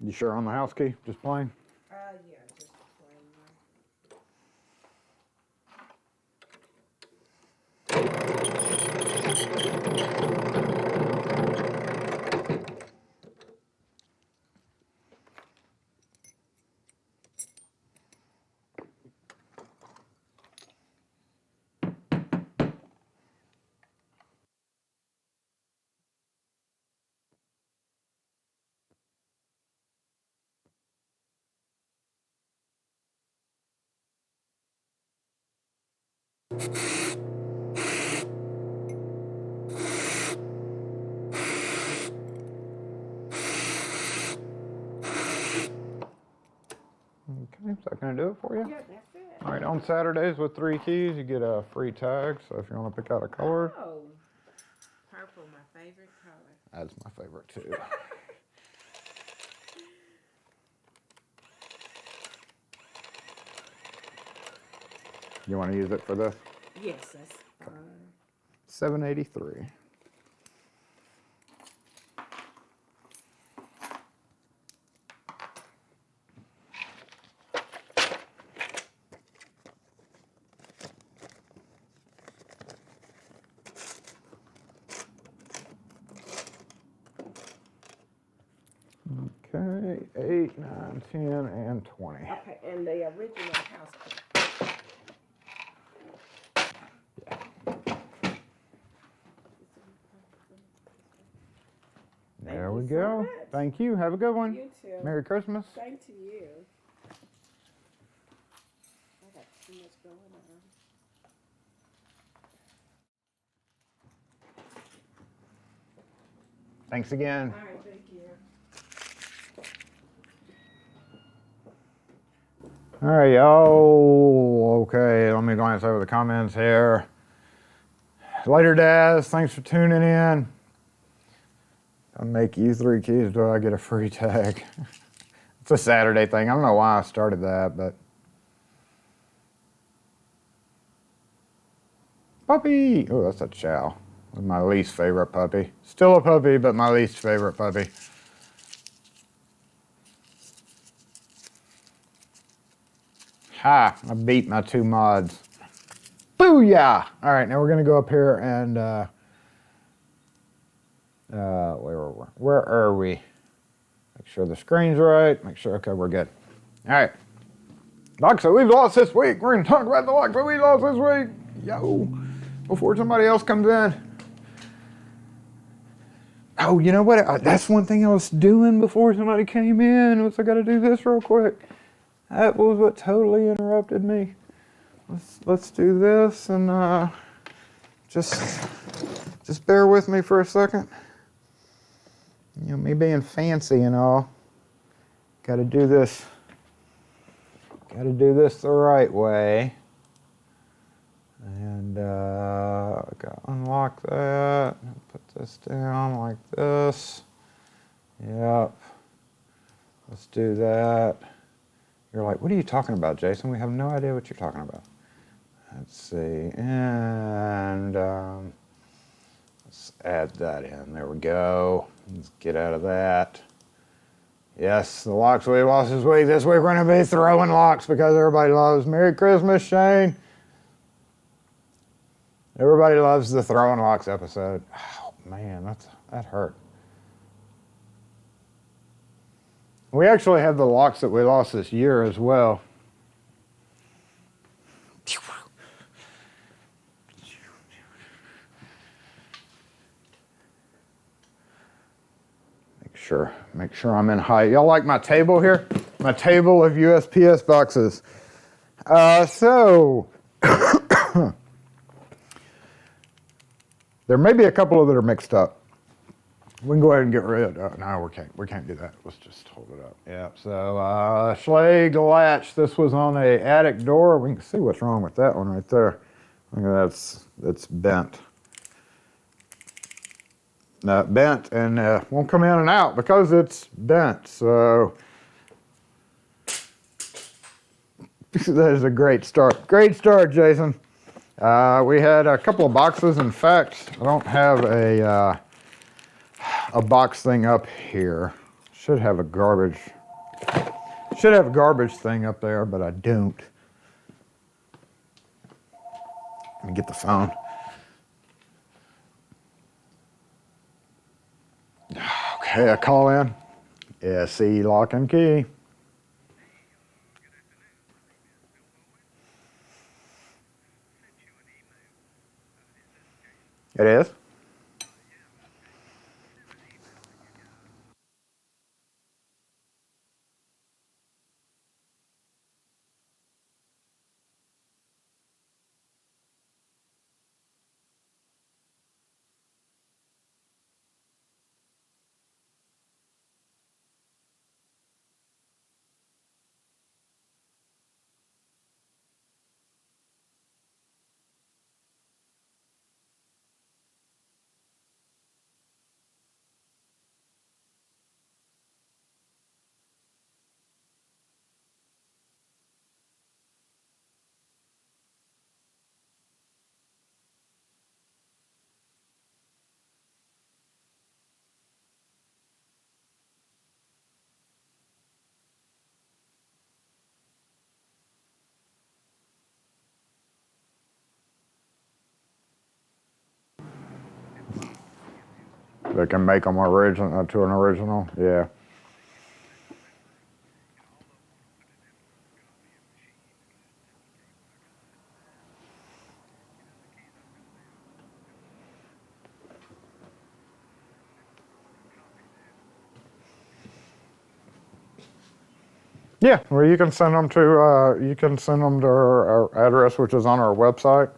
You sure on the house key? Just plain? Yeah, just plain. Okay, is that gonna do it for you? Yeah, that's it. All right, on Saturdays with 3 keys, you get a free tag. So if you want to pick out a color, Oh, purple, my favorite color. that's my favorite too. You want to use it for this? Yes, that's fine. 783. Okay, 8, 9, 10, and 20. Okay, and the original house key. There we you so go. much. Thank you. Have a good one. You too. Merry Christmas. Same to you. I got too much going on. Thanks again. All right, thank you. All right, y'all. Okay, let me glance over the comments here. Later, Daz. Thanks for tuning in. I'll make you 3 keys. Do I get a free tag? It's a Saturday thing. I don't know why I started that, but. Puppy! Oh, that's a chow. My least favorite puppy. Still a puppy, but my least favorite puppy. Ha! I beat my 2 mods. Booyah! All right, now we're gonna go up here and where are we? Make sure the screen's right. Make sure, okay, we're good. All right. Locks that we've lost this week. We're gonna talk about the locks that we lost this week. Yo, before somebody else comes in. Oh, you know what? That's one thing I was doing before somebody came in. Was I gotta do this real quick. That was what totally interrupted me. Let's do this and just bear with me for a second. You know, me being fancy and all. Gotta do this the right way. And gotta unlock that. Put this down like this. Yep. Let's do that. You're like, what are you talking about, Jason? We have no idea what you're talking about. Let's see. And let's add that in. There we go. Let's get out of that. Yes, the locks we lost this week. This week we're going to be throwing locks because everybody loves Merry Christmas, Shane. Everybody loves the throwing locks episode. Oh, man, that hurt. We actually have the locks that we lost this year as well. Make sure I'm in height. Y'all like my table here? My table of USPS boxes. So there may be a couple of that are mixed up. We can go ahead and get rid of. No, we can't do that. Let's just hold it up. Yeah. So Schlag latch. This was on a attic door. We can see what's wrong with that one right there. Look at that's bent. Bent and won't come in and out because it's bent. So that is a great start. Great start, Jason. We had a couple of boxes. In fact, I don't have a box thing up here. Should have a garbage thing up there, but I don't. Let me get the phone. Okay, a call in. SE lock and key. It is? They can make them original to an original, yeah. Yeah, well, you can send them to our address, which is on our website.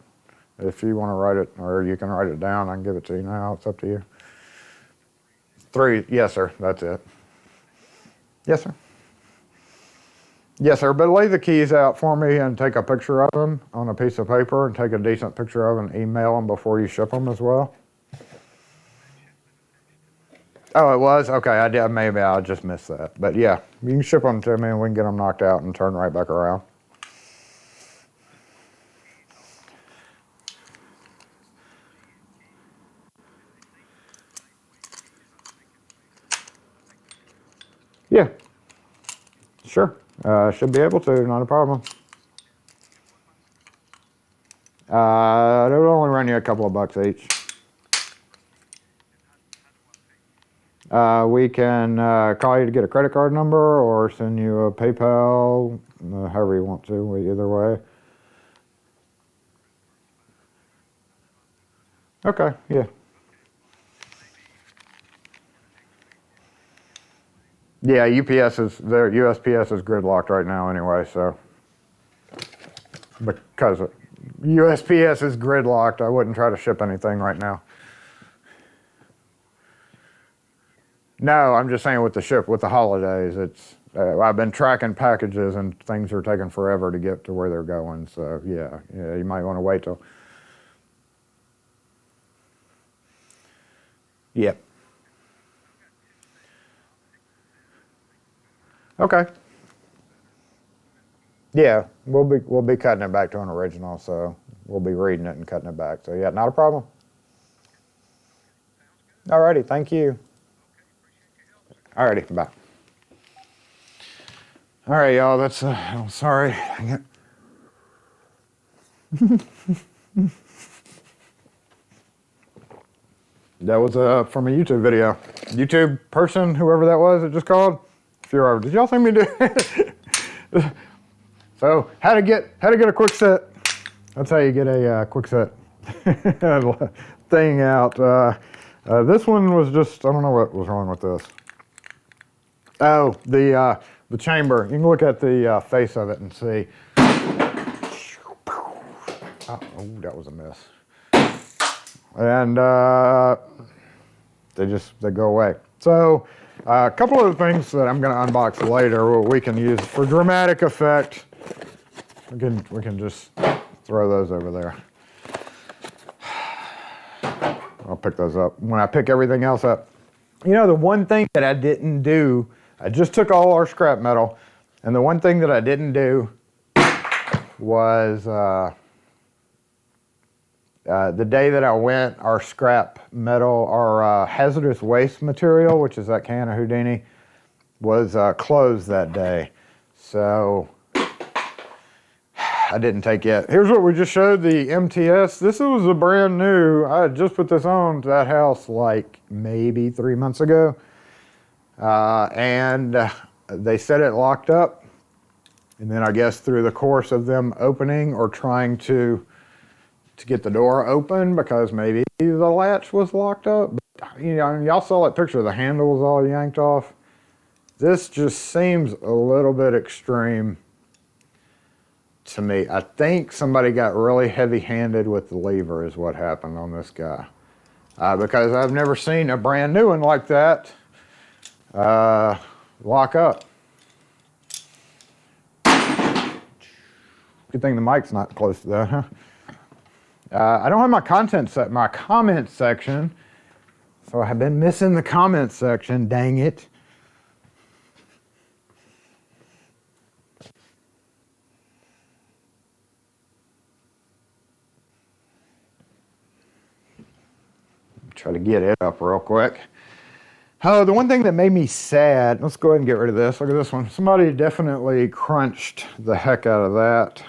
If you want to write it, or you can write it down. I can give it to you now. It's up to you. 3, yes, sir. That's it. Yes, sir. Yes, sir. But lay the keys out for me and take a picture of them on a piece of paper and take a decent picture of them and email them before you ship them as well. Oh, it was? Okay, maybe I just missed that. But yeah, you can ship them to me and we can get them knocked out and turn right back around. Yeah, sure. Should be able to, not a problem. It'll only run you a couple of bucks each. We can call you to get a credit card number or send you a PayPal, however you want to, either way. Okay, yeah. Yeah, UPS is, their USPS is gridlocked right now anyway, so. Because USPS is gridlocked, I wouldn't try to ship anything right now. No, I'm just saying with the holidays, it's, I've been tracking packages and things are taking forever to get to where they're going, so yeah, you might want to wait till. Yep. Okay. Yeah, we'll be cutting it back to an original, so we'll be reading it and cutting it back. So yeah, not a problem. Alrighty, thank you. Alrighty, bye. Alright, y'all, that's I'm sorry. That was from a YouTube video. YouTube person, whoever that was, it just called. If you're over, did y'all see me do it? So, how to get a quick set. That's how you get a quick set thing out. This one was just, I don't know what was wrong with this. Oh, the chamber. You can look at the face of it and see. Oh, that was a miss. And they go away. So a couple of the things that I'm going to unbox later, we can use for dramatic effect. We can just throw those over there. I'll pick those up when I pick everything else up. You know, the one thing that I didn't do, I just took all our scrap metal, and the one thing that I didn't do was the day that I went, our scrap metal, our hazardous waste material, which is that can of Houdini, was closed that day. So I didn't take it. Here's what we just showed, the MTS. This was a brand new, I had just put this on to that house like maybe 3 months ago. And they said it locked up. And then I guess through the course of them opening or trying to get the door open because maybe the latch was locked up. But, you know, y'all saw that picture, the handle was all yanked off. This just seems a little bit extreme to me. I think somebody got really heavy-handed with the lever is what happened on this guy. Because I've never seen a brand new one like that lock up. Good thing the mic's not close to that, huh? I don't have my comment section, so I've been missing the comment section, dang it. Try to get it up real quick. Oh, the one thing that made me sad, let's go ahead and get rid of this. Look at this one. Somebody definitely crunched the heck out of that.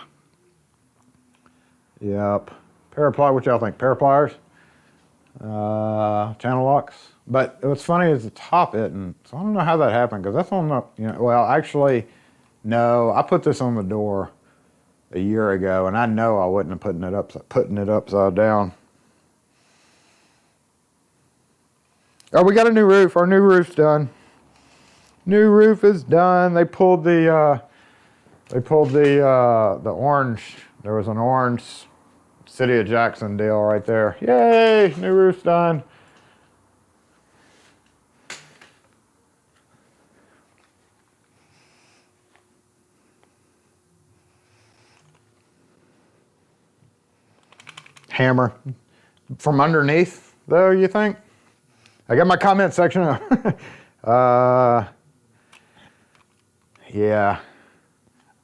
Yep. Pair of pliers, what y'all think? Pair of pliers? Channel locks. But what's funny is the top isn't. So I don't know how that happened because that's on the, you know, well, actually, no, I put this on the door a year ago and I know I wouldn't have putting it upside down. Oh, we got a new roof. Our new roof's done. New roof is done. They pulled the orange. There was an orange City of Jackson deal right there. Yay! New roof's done. Hammer. From underneath, though, you think? I got my comment section. Yeah.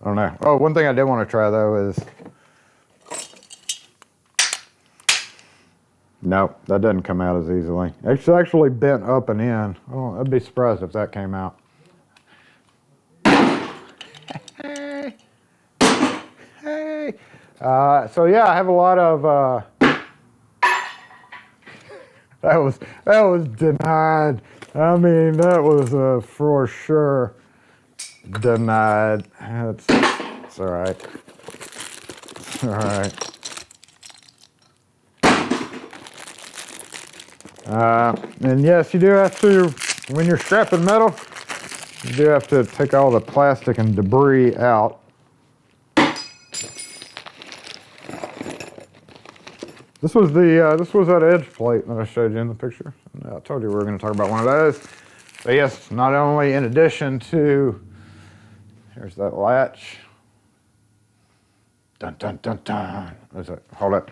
I don't know. Oh, one thing I did want to try, though, is... Nope, that doesn't come out as easily. It's actually bent up and in. Oh, I'd be surprised if that came out. Hey! So yeah, I have a lot of. That was denied. I mean, that was for sure denied. It's all right. It's all right. And yes, you do have to, when you're strapping metal, you do have to take all the plastic and debris out. This was that edge plate that I showed you in the picture. I told you we were going to talk about one of those. But yes, not only in addition to, here's that latch. Dun dun dun dun. What's that? Hold up.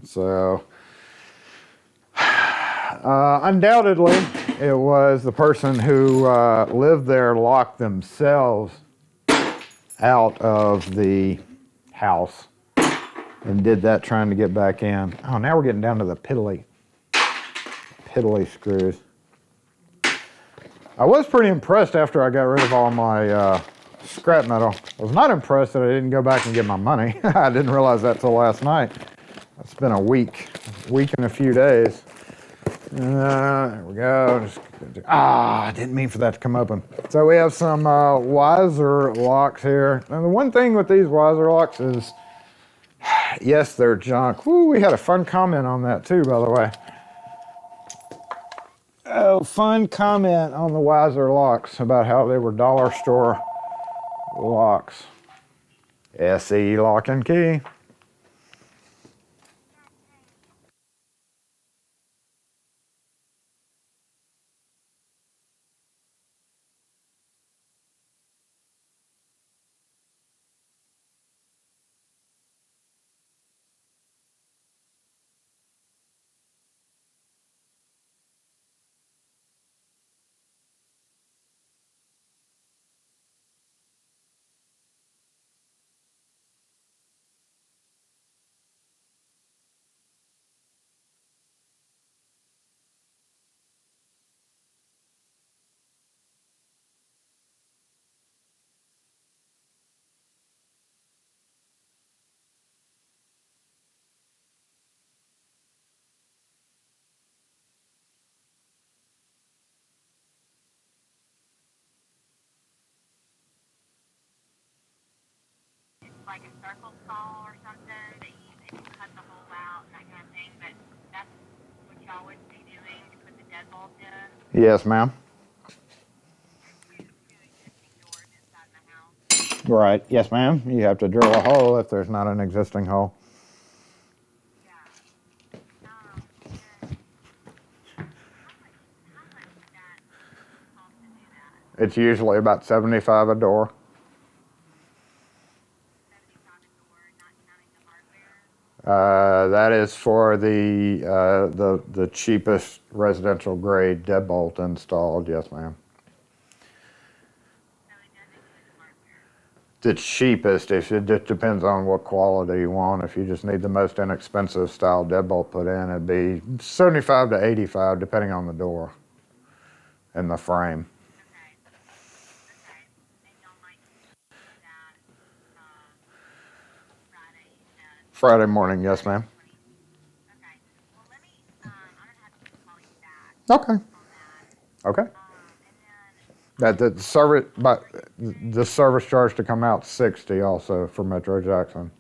So, undoubtedly, it was the person who lived there locked themselves out of the house and did that trying to get back in. Oh, now we're getting down to the piddly screws. I was pretty impressed after I got rid of all my scrap metal. I was not impressed that I didn't go back and get my money. I didn't realize that till last night. It's been a week and a few days. There we go. I didn't mean for that to come open. So we have some Wiser locks here. And the one thing with these Wiser locks is, yes, they're junk. Woo, we had a fun comment on that too, by the way. Oh, fun comment on the Wiser locks about how they were dollar store locks. SE lock and key. Like a circle saw or something that you cut the hole out and that kind of thing, but that's what y'all would be doing to put the deadbolt in. Yes, ma'am. Two existing doors inside the house. Right. Yes, ma'am. You have to drill a hole if there's not an existing hole. Yeah. And how much would that cost to do that? It's usually about $75 a door. 75 a door, not counting the hardware. That is for the cheapest residential grade deadbolt installed. Yes, ma'am. So it does include the hardware. The cheapest, if it just depends on what quality you want. If you just need the most inexpensive style deadbolt put in, it'd be 75 to 85, depending on the door and the frame. Okay. Okay. And y'all might do that Friday, you said. Friday morning, yes, ma'am. Okay. Well, let me, I'm going to have to call you back Okay. on that. Okay. And then, The service charge to come out $60 also for Metro Jackson.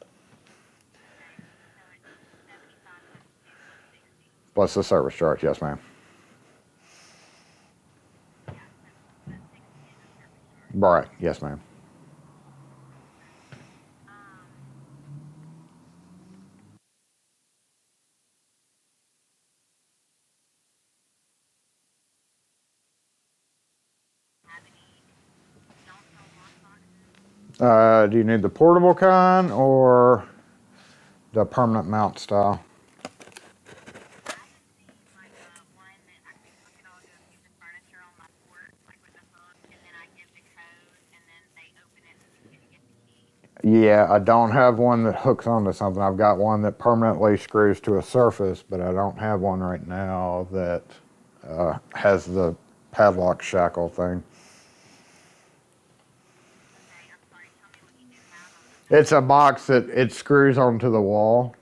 okay, so it's 75 times 2 plus 60. Plus the service charge, yes, ma'am. Yeah, so that's 60 in the service charge. Right, yes, ma'am. Have any, don't sell lock boxes? Do you need the portable kind or the permanent mount style? I had seen like one that I could hook it all to a piece of furniture on my porch, like with a hook, and then I give the code, and then they open it and get the key. Yeah, I don't have one that hooks onto something. I've got one that permanently screws to a surface, but I don't have one right now that has the padlock shackle thing. Okay, I'm sorry. Tell me what you do have on the. It's a box that it screws onto the wall.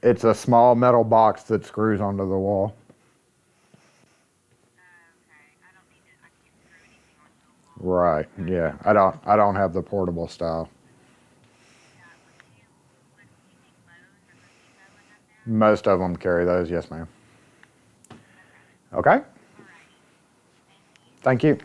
It's a small metal box that screws onto the wall. Okay, I don't need it. I can't screw anything onto the wall. Right. Yeah. I don't have the portable style. Yeah, would you think Lowe's or Home Depot would have that? Most of them carry those. Yes, ma'am. Okay, Okay. alrighty. Thank you.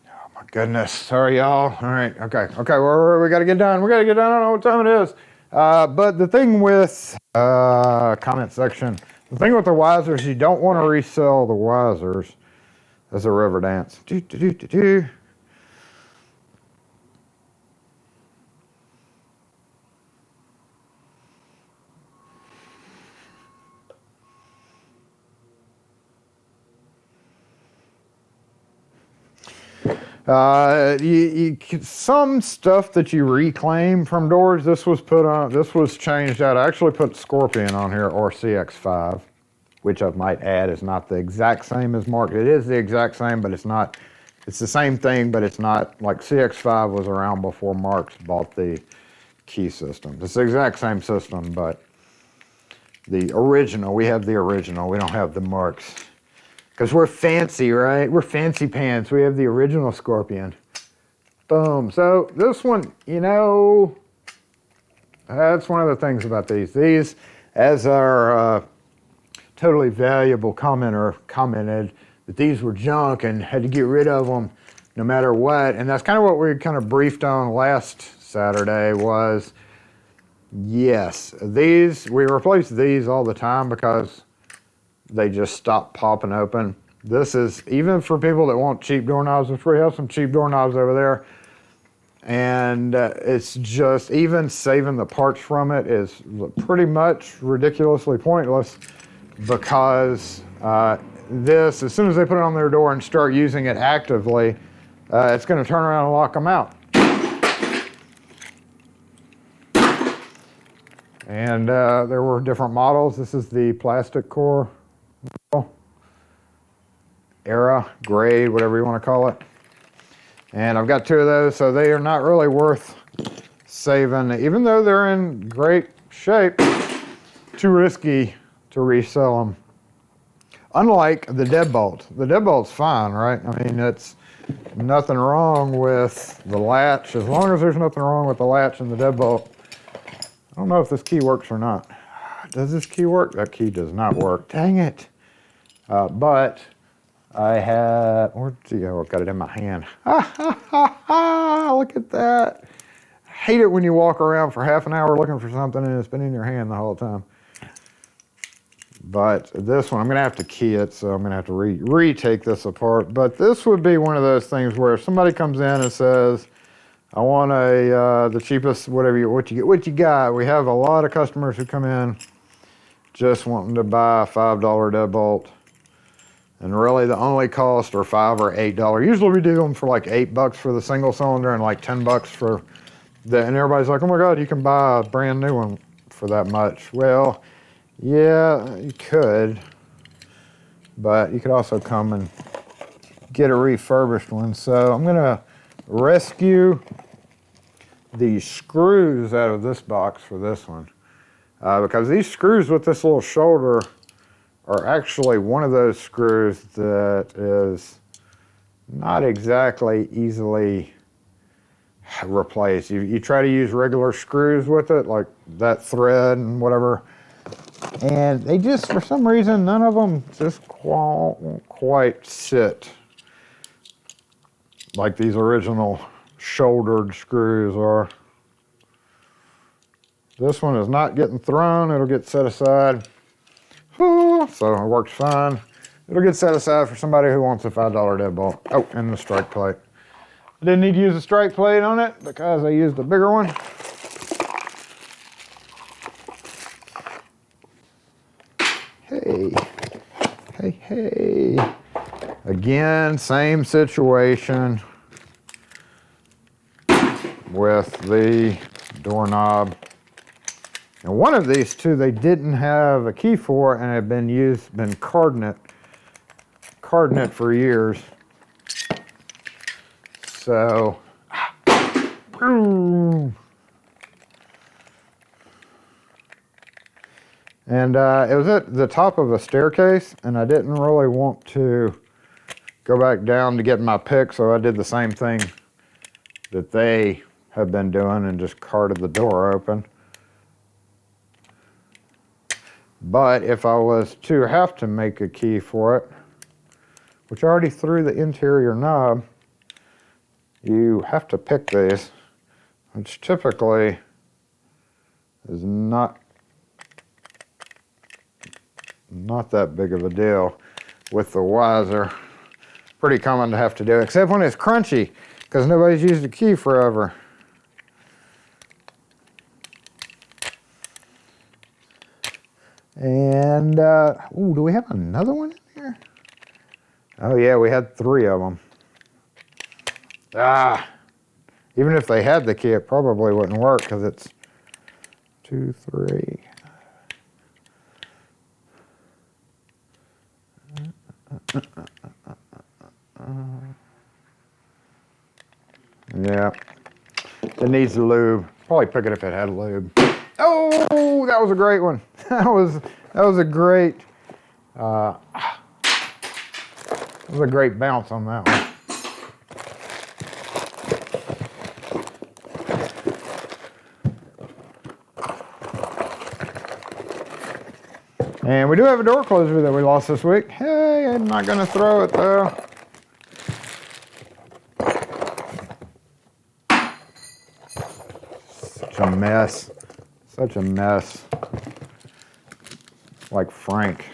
Oh my goodness. Sorry, y'all. All right. Okay. Okay. We got to get done. We got to get done. I don't know what time it is. But the thing with comment section, the thing with the Wisers, you don't want to resell the Wisers as a river dance. Do, do, do, do, do. Some stuff that you reclaim from doors. This was put on. This was changed out. I actually put Scorpion on here or CX5, which I might add is not the exact same as Mark. It is the exact same, but it's not. It's the same thing, but it's not. Like CX5 was around before Marks bought the key system. It's the exact same system, but the original. We have the original. We don't have the Marks. Because we're fancy, right? We're fancy pants. We have the original Scorpion. Boom. So this one, you know, that's one of the things about these. These, as our totally valuable commenter commented, that these were junk and had to get rid of them no matter what. And that's kind of what we kind of briefed on last Saturday was, yes, these, we replace these all the time because they just stop popping open. This is, even for people that want cheap doorknobs, which we have some cheap doorknobs over there, and it's just, even saving the parts from it is pretty much ridiculously pointless because this, as soon as they put it on their door and start using it actively, it's going to turn around and lock them out. And there were different models. This is the plastic core era, grade, whatever you want to call it. And I've got two of those, so they are not really worth saving, even though they're in great shape. Too risky to resell them. Unlike the deadbolt. The deadbolt's fine, right? I mean, it's nothing wrong with the latch. As long as there's nothing wrong with the latch and the deadbolt. I don't know if this key works or not. Does this key work? That key does not work. Dang it. But I have, where'd it go? I got it in my hand. Look at that. I hate it when you walk around for half an hour looking for something and it's been in your hand the whole time. But this one, I'm going to have to key it, so I'm going to have to retake this apart. But this would be one of those things where if somebody comes in and says, I want the cheapest, what you got. We have a lot of customers who come in just wanting to buy a $5 deadbolt. And really the only cost are $5 or $8. Usually we do them for like $8 for the single cylinder and like $10 for the, and everybody's like, oh my God, you can buy a brand new one for that much. Well, yeah, you could, but you could also come and get a refurbished one. So I'm gonna rescue the screws out of this box for this one. Because these screws with this little shoulder are actually one of those screws that is not exactly easily replaced. You try to use regular screws with it, like that thread and whatever, and they just, for some reason, none of them just won't quite sit like these original shouldered screws are. This one is not getting thrown, it'll get set aside. So it works fine. It'll get set aside for somebody who wants a $5 deadbolt. Oh, and the strike plate. I didn't need to use a strike plate on it because I used a bigger one. Hey. Again, same situation. with the doorknob. And one of these two they didn't have a key for and had been carding it for years. So, and it was at the top of a staircase, and I didn't really want to go back down to get my pick, so I did the same thing that they have been doing and just carded the door open. But if I was to have to make a key for it, which I already threw the interior knob, you have to pick these, which typically is not that big of a deal with the Wiser. Pretty common to have to do, except when it's crunchy, because nobody's used a key forever. And, ooh, do we have another one in here? Oh yeah, we had 3 of them. Even if they had the key, it probably wouldn't work, because it's 2, 3. Yeah, it needs lube. Probably pick it if it had lube. Oh, that was a great one. That was a great bounce on that one. And we do have a door closer that we lost this week. Hey, I'm not gonna throw it though. Such a mess. Such a mess. Like Frank.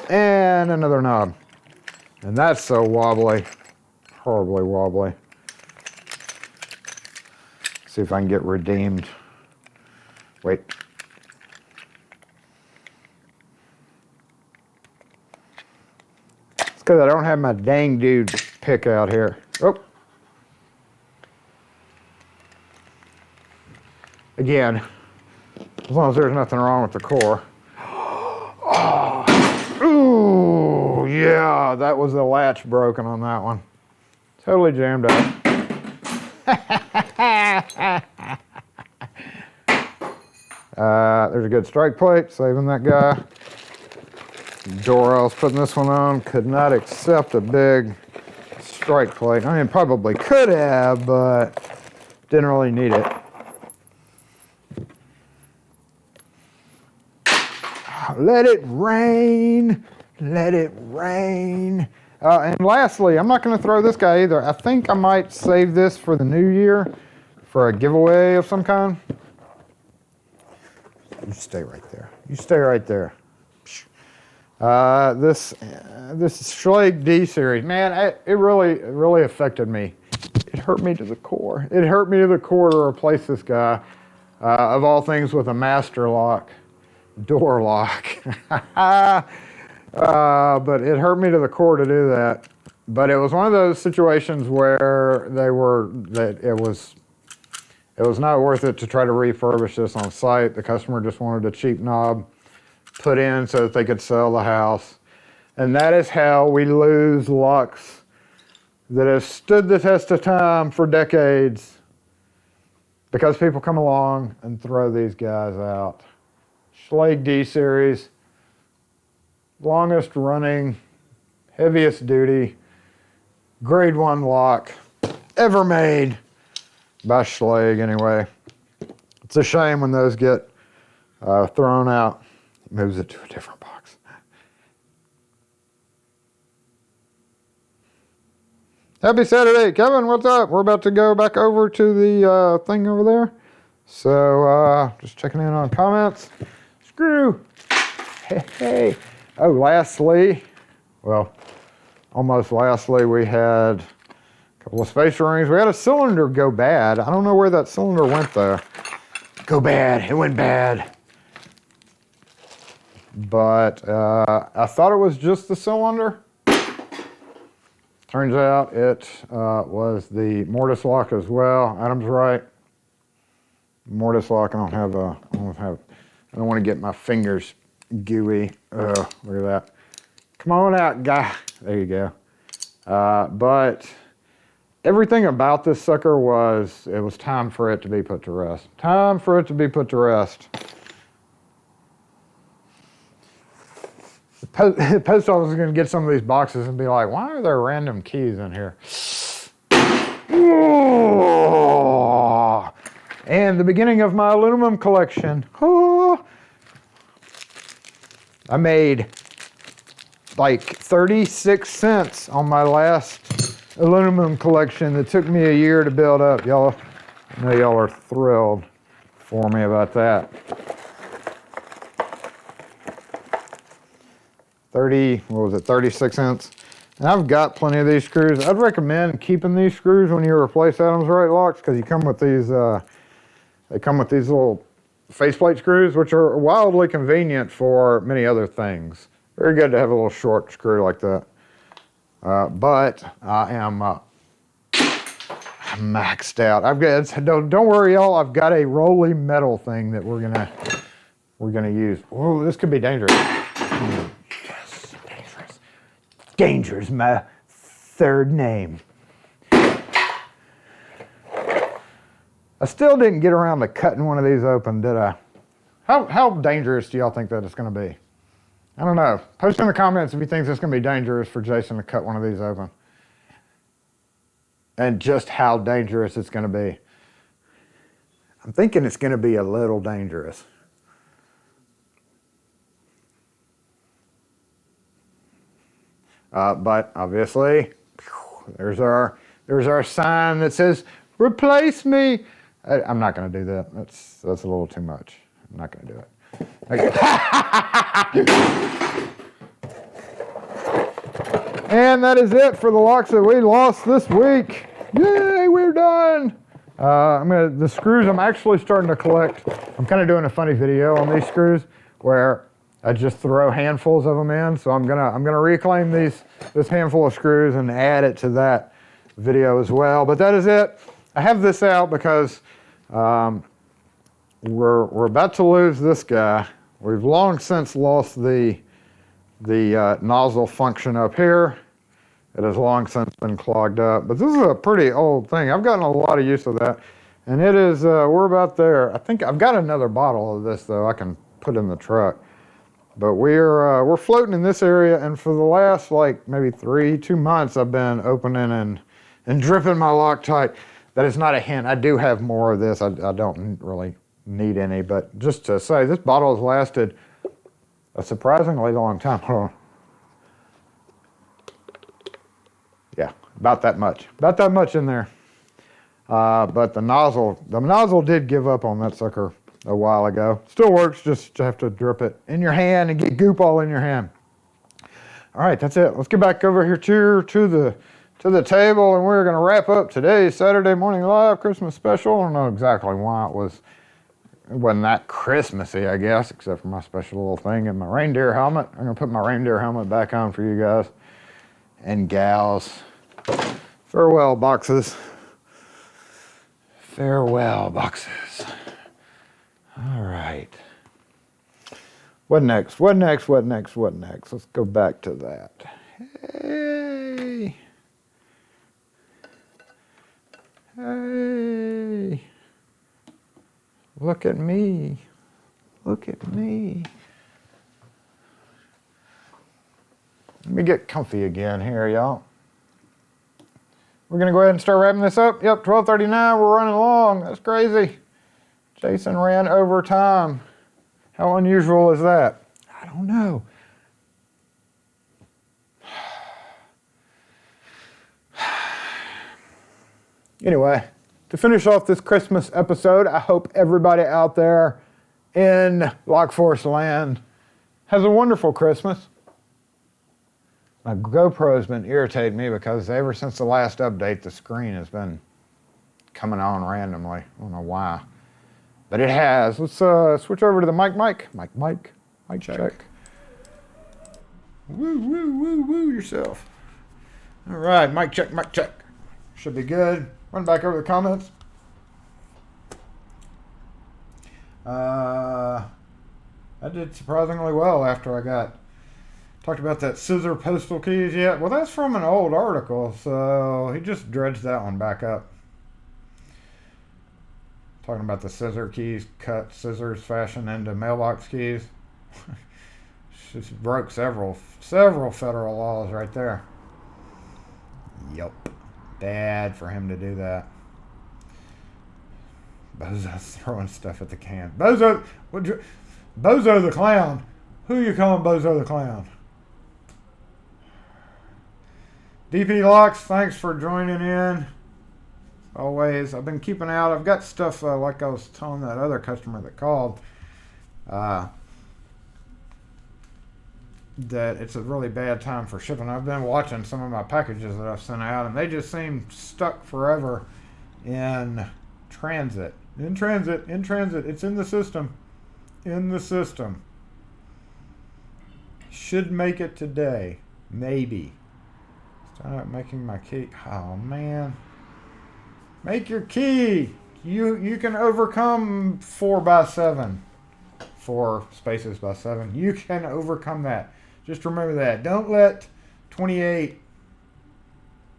And another knob. And that's so wobbly. Horribly wobbly. See if I can get redeemed. Wait. It's because I don't have my dang dude pick out here. Oh. Again, as long as there's nothing wrong with the core. Oh. Ooh, yeah, that was the latch broken on that one. Totally jammed up. There's a good strike plate, saving that guy. Door I was putting this one on could not accept a big strike plate. I mean, probably could have, but didn't really need it. Let it rain, let it rain. And lastly, I'm not going to throw this guy either. I think I might save this for the new year for a giveaway of some kind. You stay right there. You stay right there. This Schlage D series, man, it really affected me. It hurt me to the core. It hurt me to the core to replace this guy, of all things, with a master lock, door lock. But it hurt me to the core to do that. But it was one of those situations where it was not worth it to try to refurbish this on site. The customer just wanted a cheap knob put in so that they could sell the house. And that is how we lose locks that have stood the test of time for decades, because people come along and throw these guys out. Schlage D series, longest running, heaviest duty, grade 1 lock ever made by Schlage anyway. It's a shame when those get thrown out. It moves it to a different box. Happy Saturday, Kevin, what's up? We're about to go back over to the thing over there. So just checking in on comments. Screw. Hey. Oh, lastly, well, almost lastly, we had a couple of spacer rings. We had a cylinder go bad. I don't know where that cylinder went though. Go bad, it went bad. but I thought it was just the cylinder. Turns out it was the Mortise lock as well. Adam's right. Mortise lock. I don't want to get my fingers gooey. Look at that. Come on out, guy. There you go. But everything about this sucker it was time for it to be put to rest. Time for it to be put to rest. The post office is going to get some of these boxes and be like, why are there random keys in here? Oh, and the beginning of my aluminum collection. Oh, I made like 36 cents on my last aluminum collection that took me a year to build up. Y'all, I know y'all are thrilled for me about that. 36 cents. And I've got plenty of these screws. I'd recommend keeping these screws when you replace Adams Right locks because you come with these, they come with these little faceplate screws, which are wildly convenient for many other things. Very good to have a little short screw like that. But I am maxed out. I've got, don't worry y'all, I've got a rolly metal thing that we're gonna use. Whoa, this could be dangerous. Yes, dangerous. Danger is my third name. I still didn't get around to cutting one of these open, did I? How dangerous do y'all think that it's gonna be? I don't know. Post in the comments if you think it's gonna be dangerous for Jason to cut one of these open. And just how dangerous it's gonna be. I'm thinking it's gonna be a little dangerous. But obviously, there's our sign that says, replace me. I'm not gonna do that. That's a little too much. I'm not gonna do it. Okay. And that is it for the locks that we lost this week. Yay, we're done. The screws I'm actually starting to collect. I'm kind of doing a funny video on these screws where I just throw handfuls of them in. So I'm gonna reclaim this handful of screws and add it to that video as well. But that is it. I have this out because we're about to lose this guy. We've long since lost the nozzle function up here. It has long since been clogged up, but this is a pretty old thing. I've gotten a lot of use of that, and it is, we're about there. I think I've got another bottle of this though I can put in the truck, but we're floating in this area, and for the last like maybe 2 months, I've been opening and dripping my Loctite. That is not a hint. I do have more of this. I don't really need any, but just to say, this bottle has lasted a surprisingly long time. Hold on. Yeah, about that much in there. But the nozzle did give up on that sucker a while ago. Still works, just you have to drip it in your hand and get goop all in your hand. All right, that's it. Let's get back over here to the table, and we're gonna wrap up today's Saturday Morning Live Christmas special. I don't know exactly why it wasn't that Christmassy, I guess, except for my special little thing and my reindeer helmet. I'm gonna put my reindeer helmet back on for you guys and gals. Farewell, boxes. Farewell, boxes. All right. What next? Let's go back to that. Hey. Look at me. Let me get comfy again here, y'all. We're gonna go ahead and start wrapping this up. Yep, 12:39, we're running long. That's crazy. Jason ran over time. How unusual is that? I don't know. Anyway, to finish off this Christmas episode, I hope everybody out there in Lock Force land has a wonderful Christmas. My GoPro's been irritating me because ever since the last update, the screen has been coming on randomly. I don't know why, but it has. Let's switch over to the mic check. Woo, woo, woo, woo yourself. All right, mic check, mic check. Should be good. Run back over the comments. I did surprisingly well after I talked about that scissor postal keys yet. Well, that's from an old article, so he just dredged that one back up. Talking about the scissor keys, cut scissors fashion into mailbox keys. Just broke several federal laws right there. Yup. Bad for him to do that. Bozo's throwing stuff at the can. Bozo the clown. Who you calling Bozo the clown? DP Locks, thanks for joining in. Always, I've been keeping out. I've got stuff like I was telling that other customer that called. That it's a really bad time for shipping. I've been watching some of my packages that I've sent out, and they just seem stuck forever in transit. In transit. It's in the system. Should make it today. Maybe. Start making my key. Oh, man. Make your key. You can overcome 4x7. 4 spaces by 7. You can overcome that. Just remember that. Don't let 28,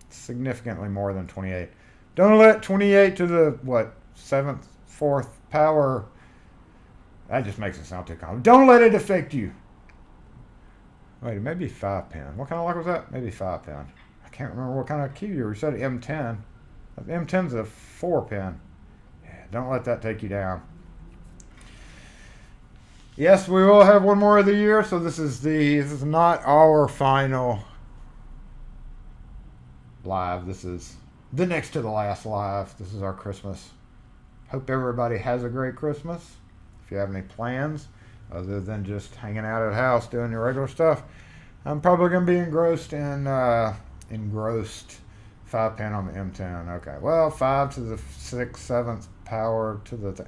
significantly more than 28. Don't let 28 to the, 7th, 4th power. That just makes it sound too common. Don't let it affect you. Wait, maybe 5 pin. What kind of lock was that? Maybe 5 pin. I can't remember what kind of key you were. You said M10. M10's a 4 pin. Yeah, don't let that take you down. Yes, we will have one more of the year, so this is not our final live. This is the next to the last live. This is our Christmas. Hope everybody has a great Christmas. If you have any plans other than just hanging out at the house doing your regular stuff, I'm probably going to be engrossed 5 pin on the M10. Okay, well, 5 to the 6th, 7th power to the...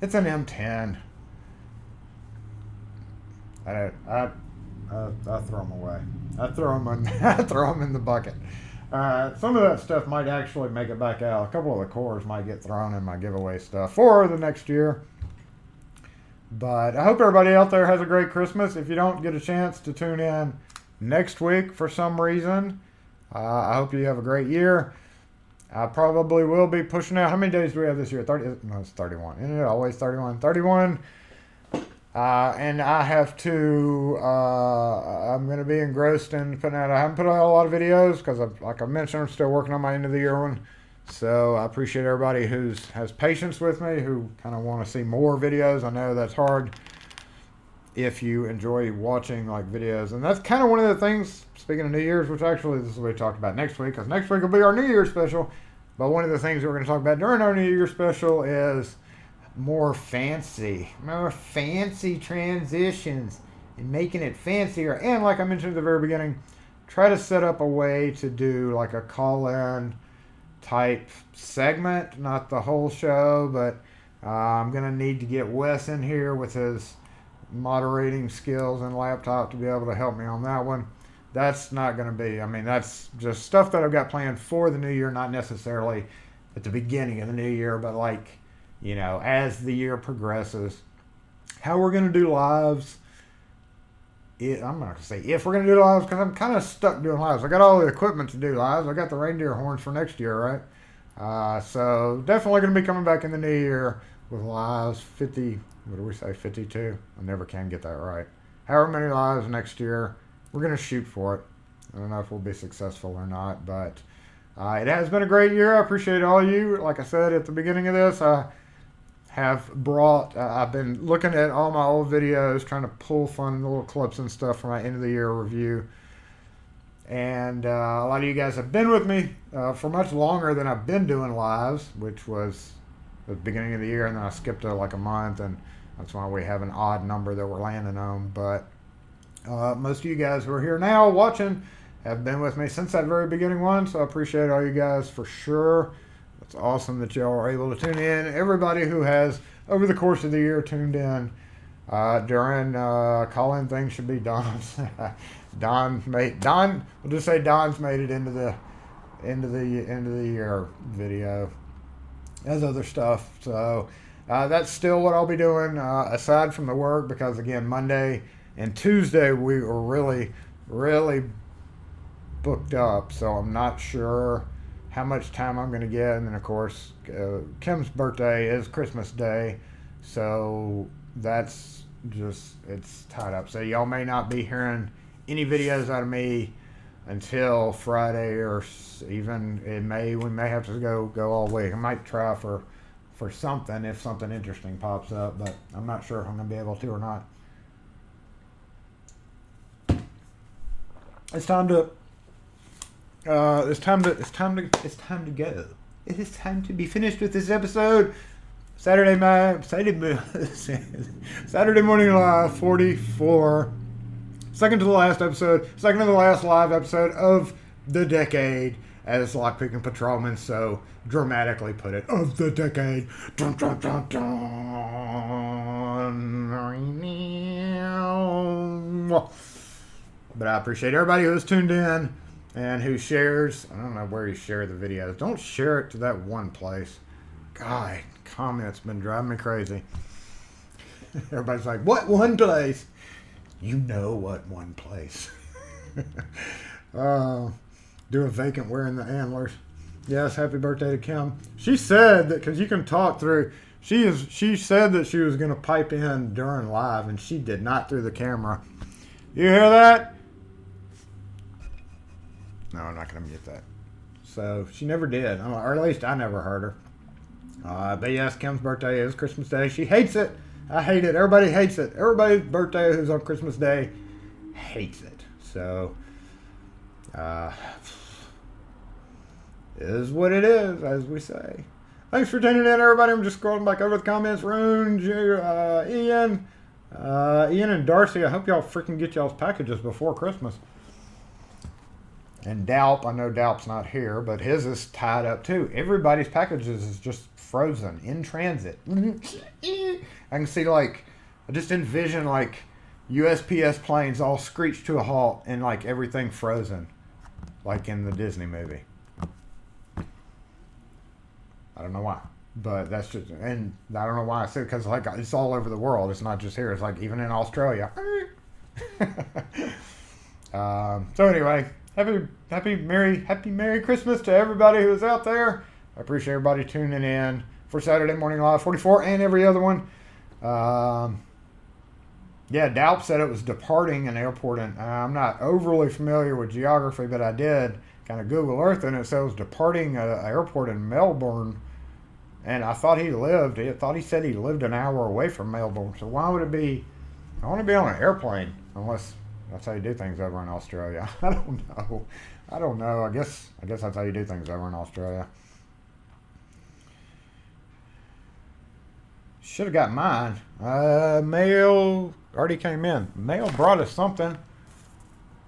It's an M10. I throw them away. I throw them in the bucket. Some of that stuff might actually make it back out. A couple of the cores might get thrown in my giveaway stuff for the next year. But I hope everybody out there has a great Christmas. If you don't get a chance to tune in next week for some reason, I hope you have a great year. I probably will be pushing out. How many days do we have this year? 30? No, it's 31. Isn't it always 31? 31. And I have to, I'm going to be engrossed in putting out, I haven't put out a lot of videos because, like I mentioned, I'm still working on my end of the year one. So I appreciate everybody who has patience with me, who kind of want to see more videos. I know that's hard if you enjoy watching like videos. And that's kind of one of the things, speaking of New Year's, which actually this is what we talked about next week, because next week will be our New Year's special. But one of the things we're going to talk about during our New Year's special is more fancy transitions and making it fancier. And like I mentioned at the very beginning, try to set up a way to do like a call-in type segment, not the whole show, but I'm going to need to get Wes in here with his moderating skills and laptop to be able to help me on that one. That's not going to be, I mean, that's just stuff that I've got planned for the new year, not necessarily at the beginning of the new year, but like, you know, as the year progresses, how we're going to do lives. I'm not going to say if we're going to do lives, because I'm kind of stuck doing lives. I got all the equipment to do lives. I got the reindeer horns for next year, right? So definitely going to be coming back in the new year with lives 50, what do we say, 52? I never can get that right. However many lives next year, we're going to shoot for it. I don't know if we'll be successful or not, but it has been a great year. I appreciate all you. Like I said at the beginning of this, I've been looking at all my old videos, trying to pull fun little clips and stuff for my end of the year review. And a lot of you guys have been with me for much longer than I've been doing lives, which was the beginning of the year, and then I skipped like a month, and that's why we have an odd number that we're landing on. But most of you guys who are here now watching have been with me since that very beginning one, so I appreciate all you guys for sure. It's awesome that y'all are able to tune in. Everybody who has, over the course of the year, tuned in, during call-in thing should be Don's. We'll just say Don's made it into the end of the year video. There's other stuff. So that's still what I'll be doing aside from the work, because again, Monday and Tuesday we were really booked up. So I'm not sure how much time I'm going to get. And then of course, Kim's birthday is Christmas Day. So that's just, it's tied up. So y'all may not be hearing any videos out of me until Friday, or even we may have to go all week. I might try for something if something interesting pops up, but I'm not sure if I'm gonna be able to or not. It's time to go. It is time to be finished with this episode. Saturday Morning Live 44. Second to the last episode, second to the last live episode of the decade, as Lockpicking Patrolman so dramatically put it, of the decade. Dun, dun, dun, dun. But I appreciate everybody who's tuned in and who shares. I don't know where you share the videos. Don't share it to that one place. God, comments been driving me crazy. Everybody's like, what one place? You know what one place. Do a vacant wearing the antlers. Yes, happy birthday to Kim. She said that, because you can talk through, she said that she was going to pipe in during live, and she did not through the camera. You hear that? No, I'm not going to mute that. So she never did, or at least I never heard her. But yes, Kim's birthday is Christmas Day. She hates it. I hate it. Everybody hates it. Everybody's birthday who's on Christmas Day hates it. So, is what it is, as we say. Thanks for tuning in, everybody. I'm just scrolling back over the comments. Rune, Ian and Darcy, I hope y'all freaking get y'all's packages before Christmas. And Dalp, I know Dalp's not here, but his is tied up too. Everybody's packages is just frozen in transit. I can see, like, I just envision like USPS planes all screech to a halt and like everything frozen, like in the Disney movie. I don't know why, but that's just, and I don't know why I said, because like it's all over the world. It's not just here. It's like even in Australia. So anyway, happy Merry Christmas to everybody who's out there. I appreciate everybody tuning in for Saturday Morning Live 44 and every other one. Yeah, Dalp said it was departing an airport, and I'm not overly familiar with geography, but I did kind of Google Earth, and it said it was departing an airport in Melbourne, and I thought he said he lived an hour away from Melbourne, so why would it be, I want to be on an airplane, unless that's how you do things over in Australia. I don't know. I guess that's how you do things over in Australia. Should have got mine. Mail already came in. Mail brought us something.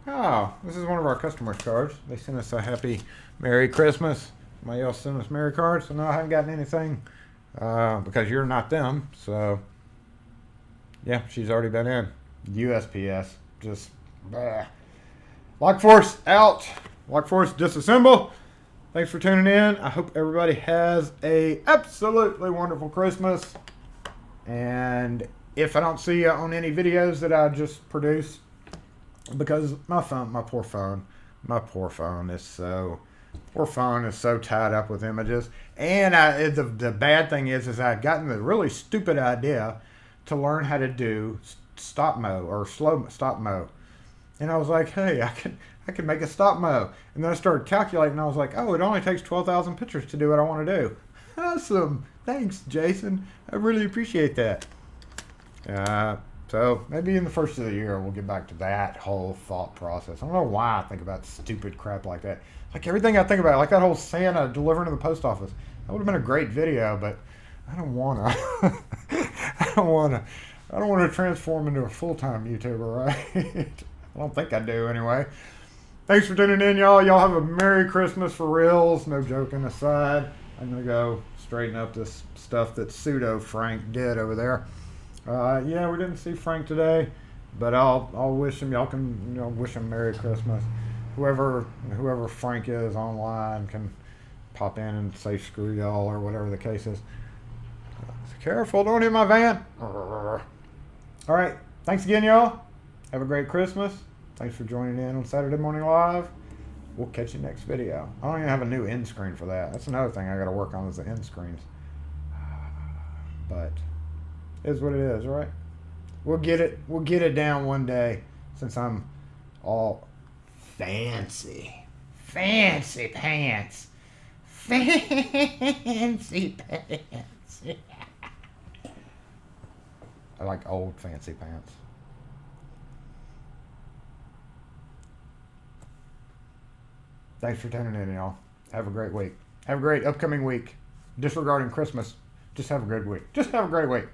Oh, this is one of our customers' cards. They sent us a happy Merry Christmas. Somebody else sent us Merry cards, so no, I haven't gotten anything because you're not them. So, yeah, she's already been in. USPS. Just, Lockforce out. Lockforce disassemble. Thanks for tuning in. I hope everybody has a absolutely wonderful Christmas. And if I don't see you on any videos that I just produced, because my poor phone is so tied up with images. And the bad thing is I'd gotten the really stupid idea to learn how to do stop mo or slow stop mo. And I was like, hey, I could make a stop mo. And then I started calculating, and I was like, oh, it only takes 12,000 pictures to do what I want to do. Awesome. Thanks, Jason. I really appreciate that. So maybe in the first of the year, we'll get back to that whole thought process. I don't know why I think about stupid crap like that. Like everything I think about, like that whole Santa delivering to the post office. That would have been a great video, but I don't want to. I don't want to transform into a full-time YouTuber, right? I don't think I do anyway. Thanks for tuning in, y'all. Y'all have a Merry Christmas for reals. No joking aside. I'm going to go straighten up this stuff that pseudo Frank did over there. Yeah, we didn't see Frank today, but I'll wish him. Y'all can wish him Merry Christmas. Whoever Frank is online can pop in and say screw y'all or whatever the case is. Careful, don't hit my van. All right, thanks again, y'all. Have a great Christmas. Thanks for joining in on Saturday Morning Live. We'll catch you next video. I don't even have a new end screen for that. That's another thing I got to work on is the end screens. But it is what it is, right? We'll get it down one day since I'm all fancy pants. Fancy pants. I like old fancy pants. Thanks for tuning in, y'all. Have a great week. Have a great upcoming week. Disregarding Christmas, just have a good week. Just have a great week.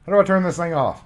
How do I turn this thing off?